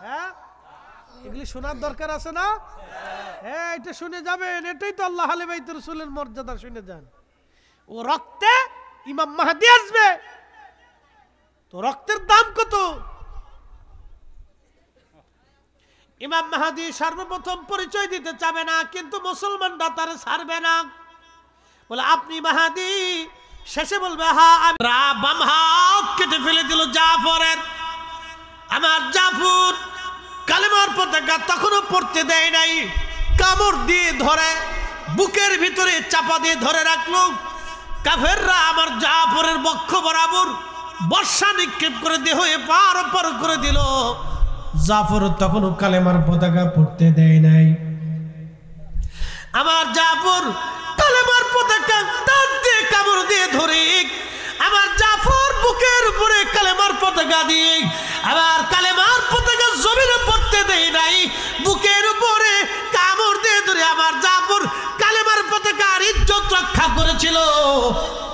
হ্যাঁ, এগুলি শোনার দরকার আছে না? হ্যাঁ, এটা শুনে যাবেন, এটাই তো আল্লাহ আহলে বাইত রাসূলের মর্যাদা, শুনে যান। ও রক্তে ইমাম মাহদী আসবে, তো রক্তের দাম কত? ইমাম মাহদী সর্বপ্রথম পরিচয় দিতে চাবে না, কিন্তু মুসলমানরা তার ছাড়বে না। বলে আপনি মাহদী? শেষে বলবে হ্যাঁ। বাম হাত কেটে ফেলে দিল জাফরের। আমার জাফর কালেমার পতাকা তখনও পড়তে দেয় নাই, কামড় দিয়ে ধরে বুকের ভিতরে চাপা দিয়ে ধরে রাখলো। কাফেররা আমার জাফরের বক্ষ বরাবর বর্ষা নিক্ষেপ করে দেহ পার পার করে দিল। জাফর তখনও কালেমার পতাকা পড়তে দেয় নাই। আমার জাফর কালেমার পতাকা দাঁত দিয়ে কামড় দিয়ে ধরে, আমার জাফর বুকের উপরে কালেমার পতাকা দিয়ে, আবার কালেমার পতাকা জমিনে পড়তে দেয় নাই, বুকের উপরে কামড় দিয়ে ধরে আমার জাফর কালেমার পতাকার ইজ্জত রক্ষা করেছিল।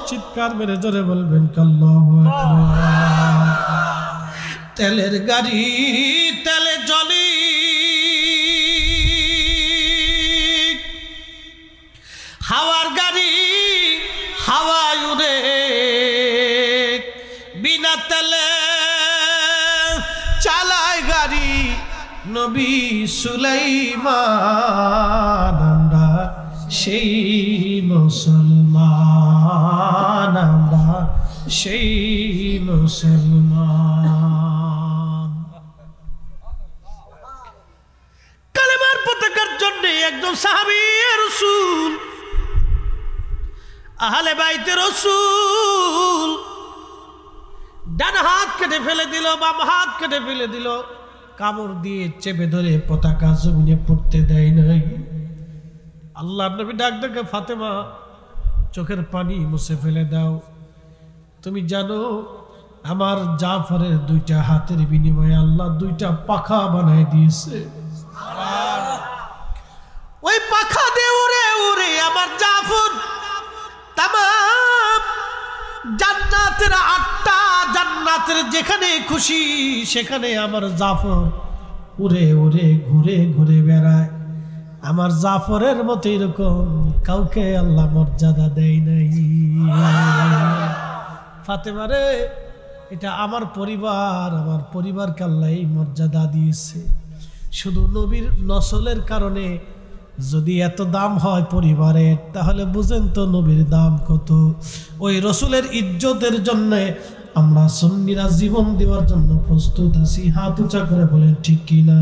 চিৎকার মেরে জোরে বলবেন আল্লাহু আকবার। তেলের গাড়ি তেলে জ্বলি, হাওয়ার গাড়ি হাওয়ায় উড়ে, বিনা তেলে চালায় গাড়ি নবী সুলাইমান। আমরা সেই মুসলমান, আমরা সেই মুসলমান। কালেমার পতাকার জন্য একজন সাহাবী রাসূল, আহলে বাইতে রাসূল ডান হাত কেটে ফেলে দিল, বাম হাত কেটে ফেলে দিল, কামড় দিয়ে চেপে ধরে পতাকা জমিনে পড়তে দেয় নাই। আল্লাহর নবী ডাক ডাকে, ফাতেমা চোখের পানি মুছে ফেলে দাও। তুমি জানো আমার জাফরের দুইটা হাতের বিনিময়ে আল্লাহ দুইটা পাখা বানায় দিয়েছে। ওই পাখা দিয়ে উড়ে উড়ে আমার জাফর তামাম জান্নাতের 8টা জান্নাতের যেখানে খুশি সেখানে আমার জাফর উড়ে উড়ে ঘুরে ঘুরে বেড়ায়। আমার জাফরের মতো এরকম কাউকে আল্লাহ মর্যাদা দেয় নাই। ফাতেমা রে, এটা আমার পরিবারকে আল্লাহ এই মর্যাদা দিয়েছে। শুধু নবীর নসলের কারণে যদি এত দাম হয় পরিবারের, তাহলে বুঝেন তো নবীর দাম কত। ওই রসুলের ইজ্জতের জন্য আমরা সুন্নিরা জীবন দেওয়ার জন্য প্রস্তুত আছি। হাত উঁচা করে বলেন ঠিক কিনা?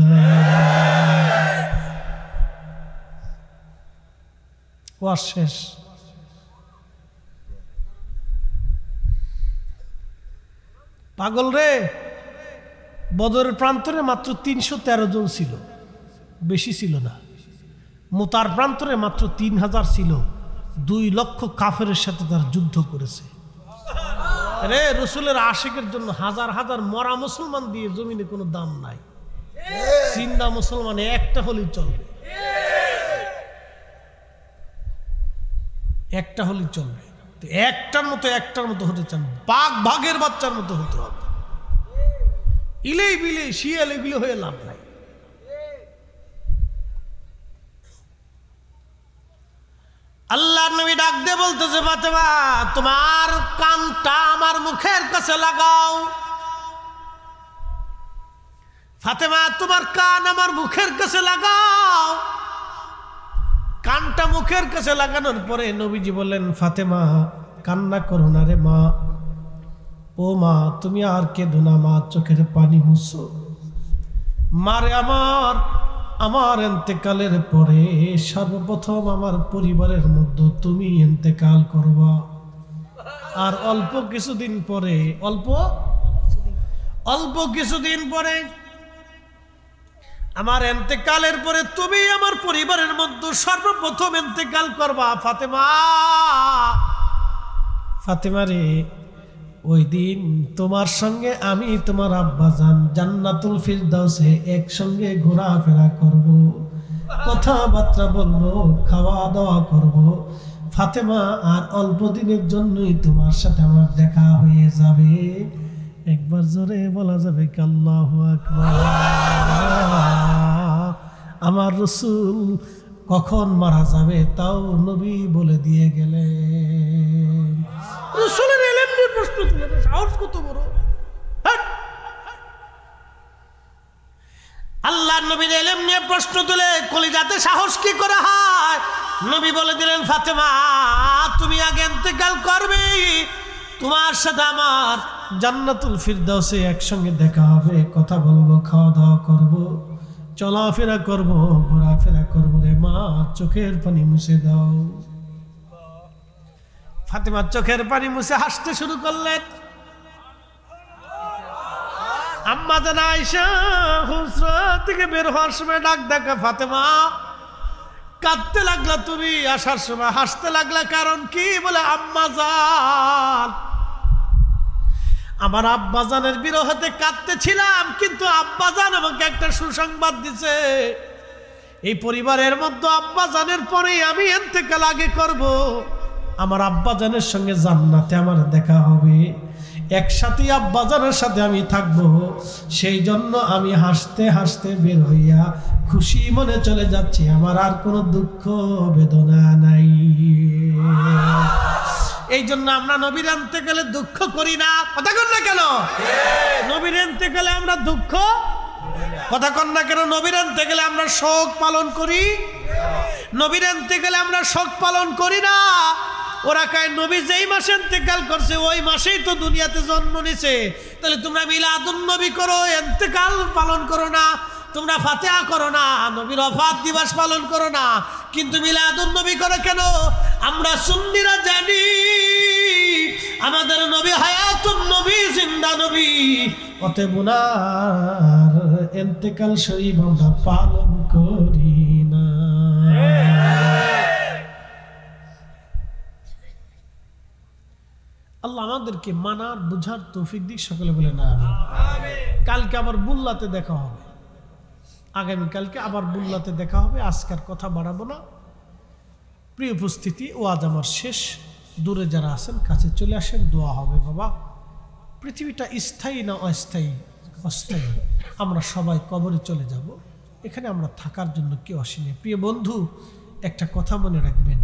ওয়াজ শেষ। পাগল রে, বদরের প্রান্তরে মাত্র 313 জন ছিল, বেশি ছিল না। মুতার প্রান্তরে মাত্র 3000 ছিল। 2 লক্ষ কাফেরের সাথে তার যুদ্ধ করেছে। রে, রসুলের আশিকের জন্য হাজার হাজার মরা মুসলমান দিয়ে জমিনে কোনো দাম নাই। জিন্দা মুসলমান একটা হলেই চলবে, একটা হলেই চলবে। তো একটার মতো হতে চান, বাঘ বাঘের বাচ্চার মতো হতে হবে। ইলেই বিলে শিয়াল এগুলো হয়ে লাভ নাই। আল্লাহ নবী ডাক দিয়ে বলতেছে, ফাতেমা তোমার কানটা আমার মুখের কাছে লাগাও। ফাতেমা তোমার কান আমার মুখের কাছে লাগাও। কানটা মুখের কাছে লাগানোর পরে নবীজি বললেন, ফাতেমা কান্না করো না রে মা। ও মা, তুমি আর কেঁদো না মা, চোখের পানি মুছো। মারে আমার এন্তেকালের পরে সর্বপ্রথম আমার পরিবারের মধ্যে তুমি এন্তেকাল করবা। আর অল্প কিছুদিন পরে অল্প কিছুদিন পরে আমার ইন্তেকালের পরে তুমি আমার পরিবারের মধ্যে সর্বপ্রথম ইন্তেকাল করবা ফাতেমা। ফাতেমা রে, ওই দিন তোমার সঙ্গে আমি তোমার আব্বাজান জান্নাতুল ফিরদাউসে একসঙ্গে ঘোরাফেরা করব, কথাবার্তা বলবো, খাওয়া দাওয়া করব ফাতেমা। আর অল্প দিনের জন্যই তোমার সাথে আমার দেখা হয়ে যাবে। একবার জোরে বলা যাবে কি আল্লাহু আকবার। আমার রাসূল কখন মারা যাবে তাও নবী বলে দিয়ে গেলেন। রাসূলের ইলম নিয়ে প্রশ্ন তুলে, সাহস কত বড়! আল্লাহর নবীর ইলম নিয়ে প্রশ্ন তুলে কলিজাতে সাহস কি করে হয়? নবী বলে দিলেন, ফাতেমা তুমি আগে ইন্তেকাল করবে, তোমার সাথে আমার জান্নাতুল ফিরদাউসে একসঙ্গে দেখা হবে, কথা বলবো, খাওয়া দাওয়া করবো, চলাফেরা করবো, ঘোরাফেরা করবো। রে মা, চোখের পানি মুছে দাও। ফাতেমা চোখের পানি মুছে হাসতে শুরু করলেন। আম্মা জান আয়েশা হুজরা থেকে বের হওয়ার সময় ডাক দেখা, ফাতেমা কাঁদতে লাগলা তুমি, আসার সময় হাসতে লাগলা, কারণ কি? বলে আম্মা জান, আমার আব্বাজানের বিরহতে কাঁদতেছিলাম, কিন্তু আব্বাজান আমাকে একটা সুসংবাদ দিছে, এই পরিবারের মধ্যে আব্বাজানের পরেই আমি ইন্তেকাল আগে করব, আমার আব্বাজানের সঙ্গে জান্নাতে আমার দেখা হবে, একসাথে আব্বাজানের সাথে আমি থাকব। সেই জন্য আমি হাসতে হাসতে বের হইয়া খুশি মনে চলে যাচ্ছি, আমার আর কোনো দুঃখ বেদনা নাই। এই জন্য আমরা নবীর ইন্তেকালে দুঃখ করি না, কথা কন না কেন? নবীর ইন্তেকালে আমরা দুঃখ, কথা কন না কেন? নবীর ইন্তেকালে আমরা শোক পালন করি, নবীর ইন্তেকালে আমরা শোক পালন করি না। ওরা কয় নবী যেই মাসে ইন্তেকাল করছে ওই মাসেই তো দুনিয়াতে জন্ম নিছে, তাহলে তোমরা মিলাদুন নবী করো, ইন্তেকাল পালন করো না, তোমরা ফাতিহা করো না, নবীর ওফাত দিবস পালন করো না, কিন্তু মিলাদুন নবী করো কেন? আমরা সুন্নিরা জানি আমাদের নবী হায়াতুন নবী, জিন্দা নবী, অতএব ওনার ইন্তেকাল শরীফ আমরা পালন করি না। আল্লাহ আমাদেরকে মানার বুঝার তৌফিক দিক, সকলে বলে না আমিন। কালকে আবার বুল্লাতে দেখা হবে, আগামীকালকে আবার বুল্লাতে দেখা হবে। আজকের কথা বাড়াবো না। প্রিয় উপস্থিতি, ও আজ আমার শেষ। দূরে যারা আছেন কাছে চলে আসেন, দোয়া হবে। বাবা, পৃথিবীটা স্থায়ী না অস্থায়ী? অস্থায়ী। আমরা সবাই কবরে চলে যাব, এখানে আমরা থাকার জন্য কেউ আসেনি। প্রিয় বন্ধু, একটা কথা মনে রাখবেন,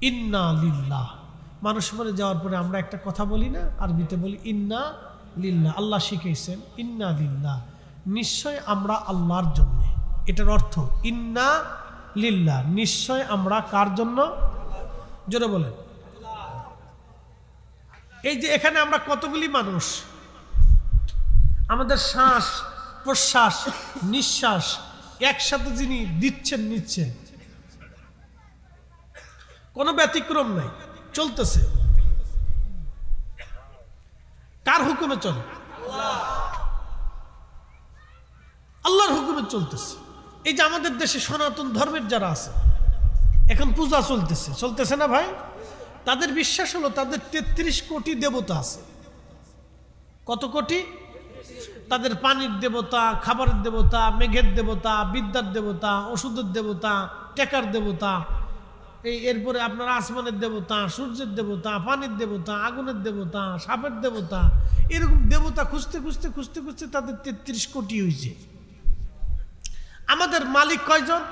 ইন্না লিল্লাহ। মানুষ মরে যাওয়ার পরে আমরা একটা কথা বলি না, আরবিতে বলি ইন্না লিল্লাহ। আল্লাহ শিখেছেন ইন্না লিল্লাহ, নিশ্চয় আমরা আল্লাহর জন্য। এটার অর্থ ইন্না লিল্লাহ, নিশ্চয় আমরা কার জন্য? জোরে বলেন। এই যে এখানে আমরা কতগুলি মানুষ, আমাদের শ্বাস প্রশ্বাস নিঃশ্বাস একসাথে যিনি দিচ্ছেন নিচ্ছেন, কোনো ব্যতিক্রম নাই, চলতেছে। কার হুকুমে চলে? আল্লাহর হুকুমে চলতেছে। এই যে আমাদের দেশে সনাতন ধর্মের যারা আছে, এখন পূজা চলতেছে, চলতেছে না ভাই? তাদের বিশ্বাস হলো তাদের 33 কোটি দেবতা আছে। কত কোটি? তাদের পানির দেবতা, খাবারের দেবতা, মেঘের দেবতা, বিদ্যার দেবতা, ওষুধের দেবতা, টেকার দেবতা, এরপরে আপনার আসমানের দেবতা, সূর্যের দেবতা, পানির দেবতা, আগুনের দেবতা, সাপের দেবতা, এরকম দেবতা খুঁজতে খুঁজতে খুঁজতে খুঁজতে তাদের 33 কোটি হয়েছে। আমাদের মালিক কয়জন?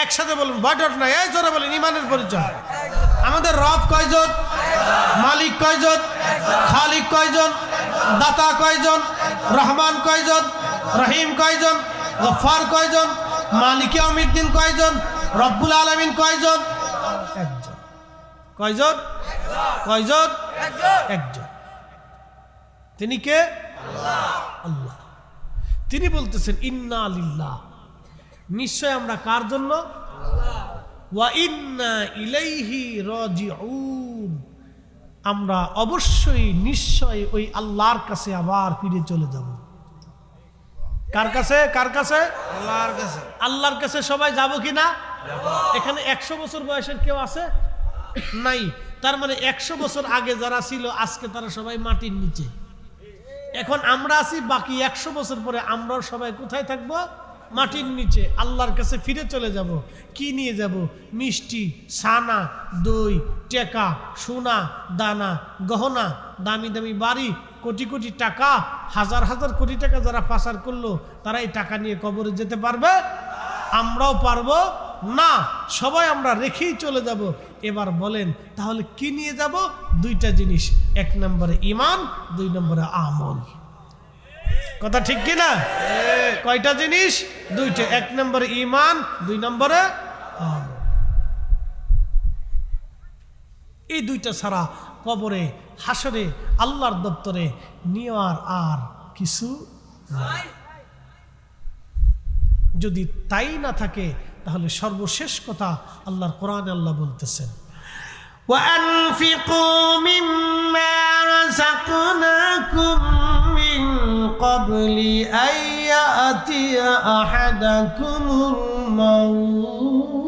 একসাথে বলুন, বয়ডট নাই, এই জোরে বলেন, ইমানের পরিচয়। আমাদের রব কয়জন? মালিক কয়জন? খালিক কয়জন? দাতা কয়জন? রহমান কয়জন? রহিম কয়জন? গফফার কয়জন? মালিক ইয়াউমিদ্দিন কয়জন? রব্বুল আলামিন কয়জন? একজন। কয়জন? কয়জন? একজন। তিনি কে? আল্লাহ। তিনি বলতেছেন ইন্না লিল্লাহ, নিশ্চয় আমরা কার জন্য? ওয়া ইন্না ইলাইহি রাজিউন, আমরা অবশ্যই নিশ্চয়ই ওই আল্লাহর কাছে আবার ফিরে চলে যাব। কার কাছে? কার কাছে? আল্লাহর কাছে। আল্লাহর কাছে সবাই যাব কি না? এখানে 100 বছর বয়সের কেউ আছে? নাই। তার মানে 100 বছর আগে যারা ছিল আজকে তারা সবাই মাটির নিচে। এখন আমরা আছি, বাকি 100 বছর পরে আমরাও সবাই কোথায় থাকবো? মাটির নিচে। আল্লাহর কাছে ফিরে চলে যাব। কি নিয়ে যাব? মিষ্টি, ছানা, দই, টেকা, সোনা, দানা, গহনা, দামি দামি বাড়ি, কোটি কোটি টাকা, হাজার হাজার কোটি টাকা যারা পাচার করলো তারা এই টাকা নিয়ে কবরে যেতে পারবে? আমরাও পারবো না। সবাই আমরা রেখেই চলে যাব। এবার বলেন তাহলে কি নিয়ে যাব? দুইটা জিনিস, 1 নম্বরে ঈমান, 2 নম্বরে আমল। কথা ঠিক কি না? কয়টা জিনিস? দুইটা। 1 নম্বরে ঈমান, 2 নম্বরে আমল। এই দুইটা ছাড়া কবরে, হাসরে, আল্লাহর দপ্তরে নেওয়ার আর কিছু নাই। যদি তাই না থাকে তাহলে সর্বশেষ কথা আল্লাহর কোরআনে আল্লাহ বলতেছেন, وَأَنْفِقُوا مِمَّا رَزَقْنَاكُمْ مِنْ قَبْلِ أَنْ يَأْتِيَ أَحَدَكُمُ الْمَوْتُ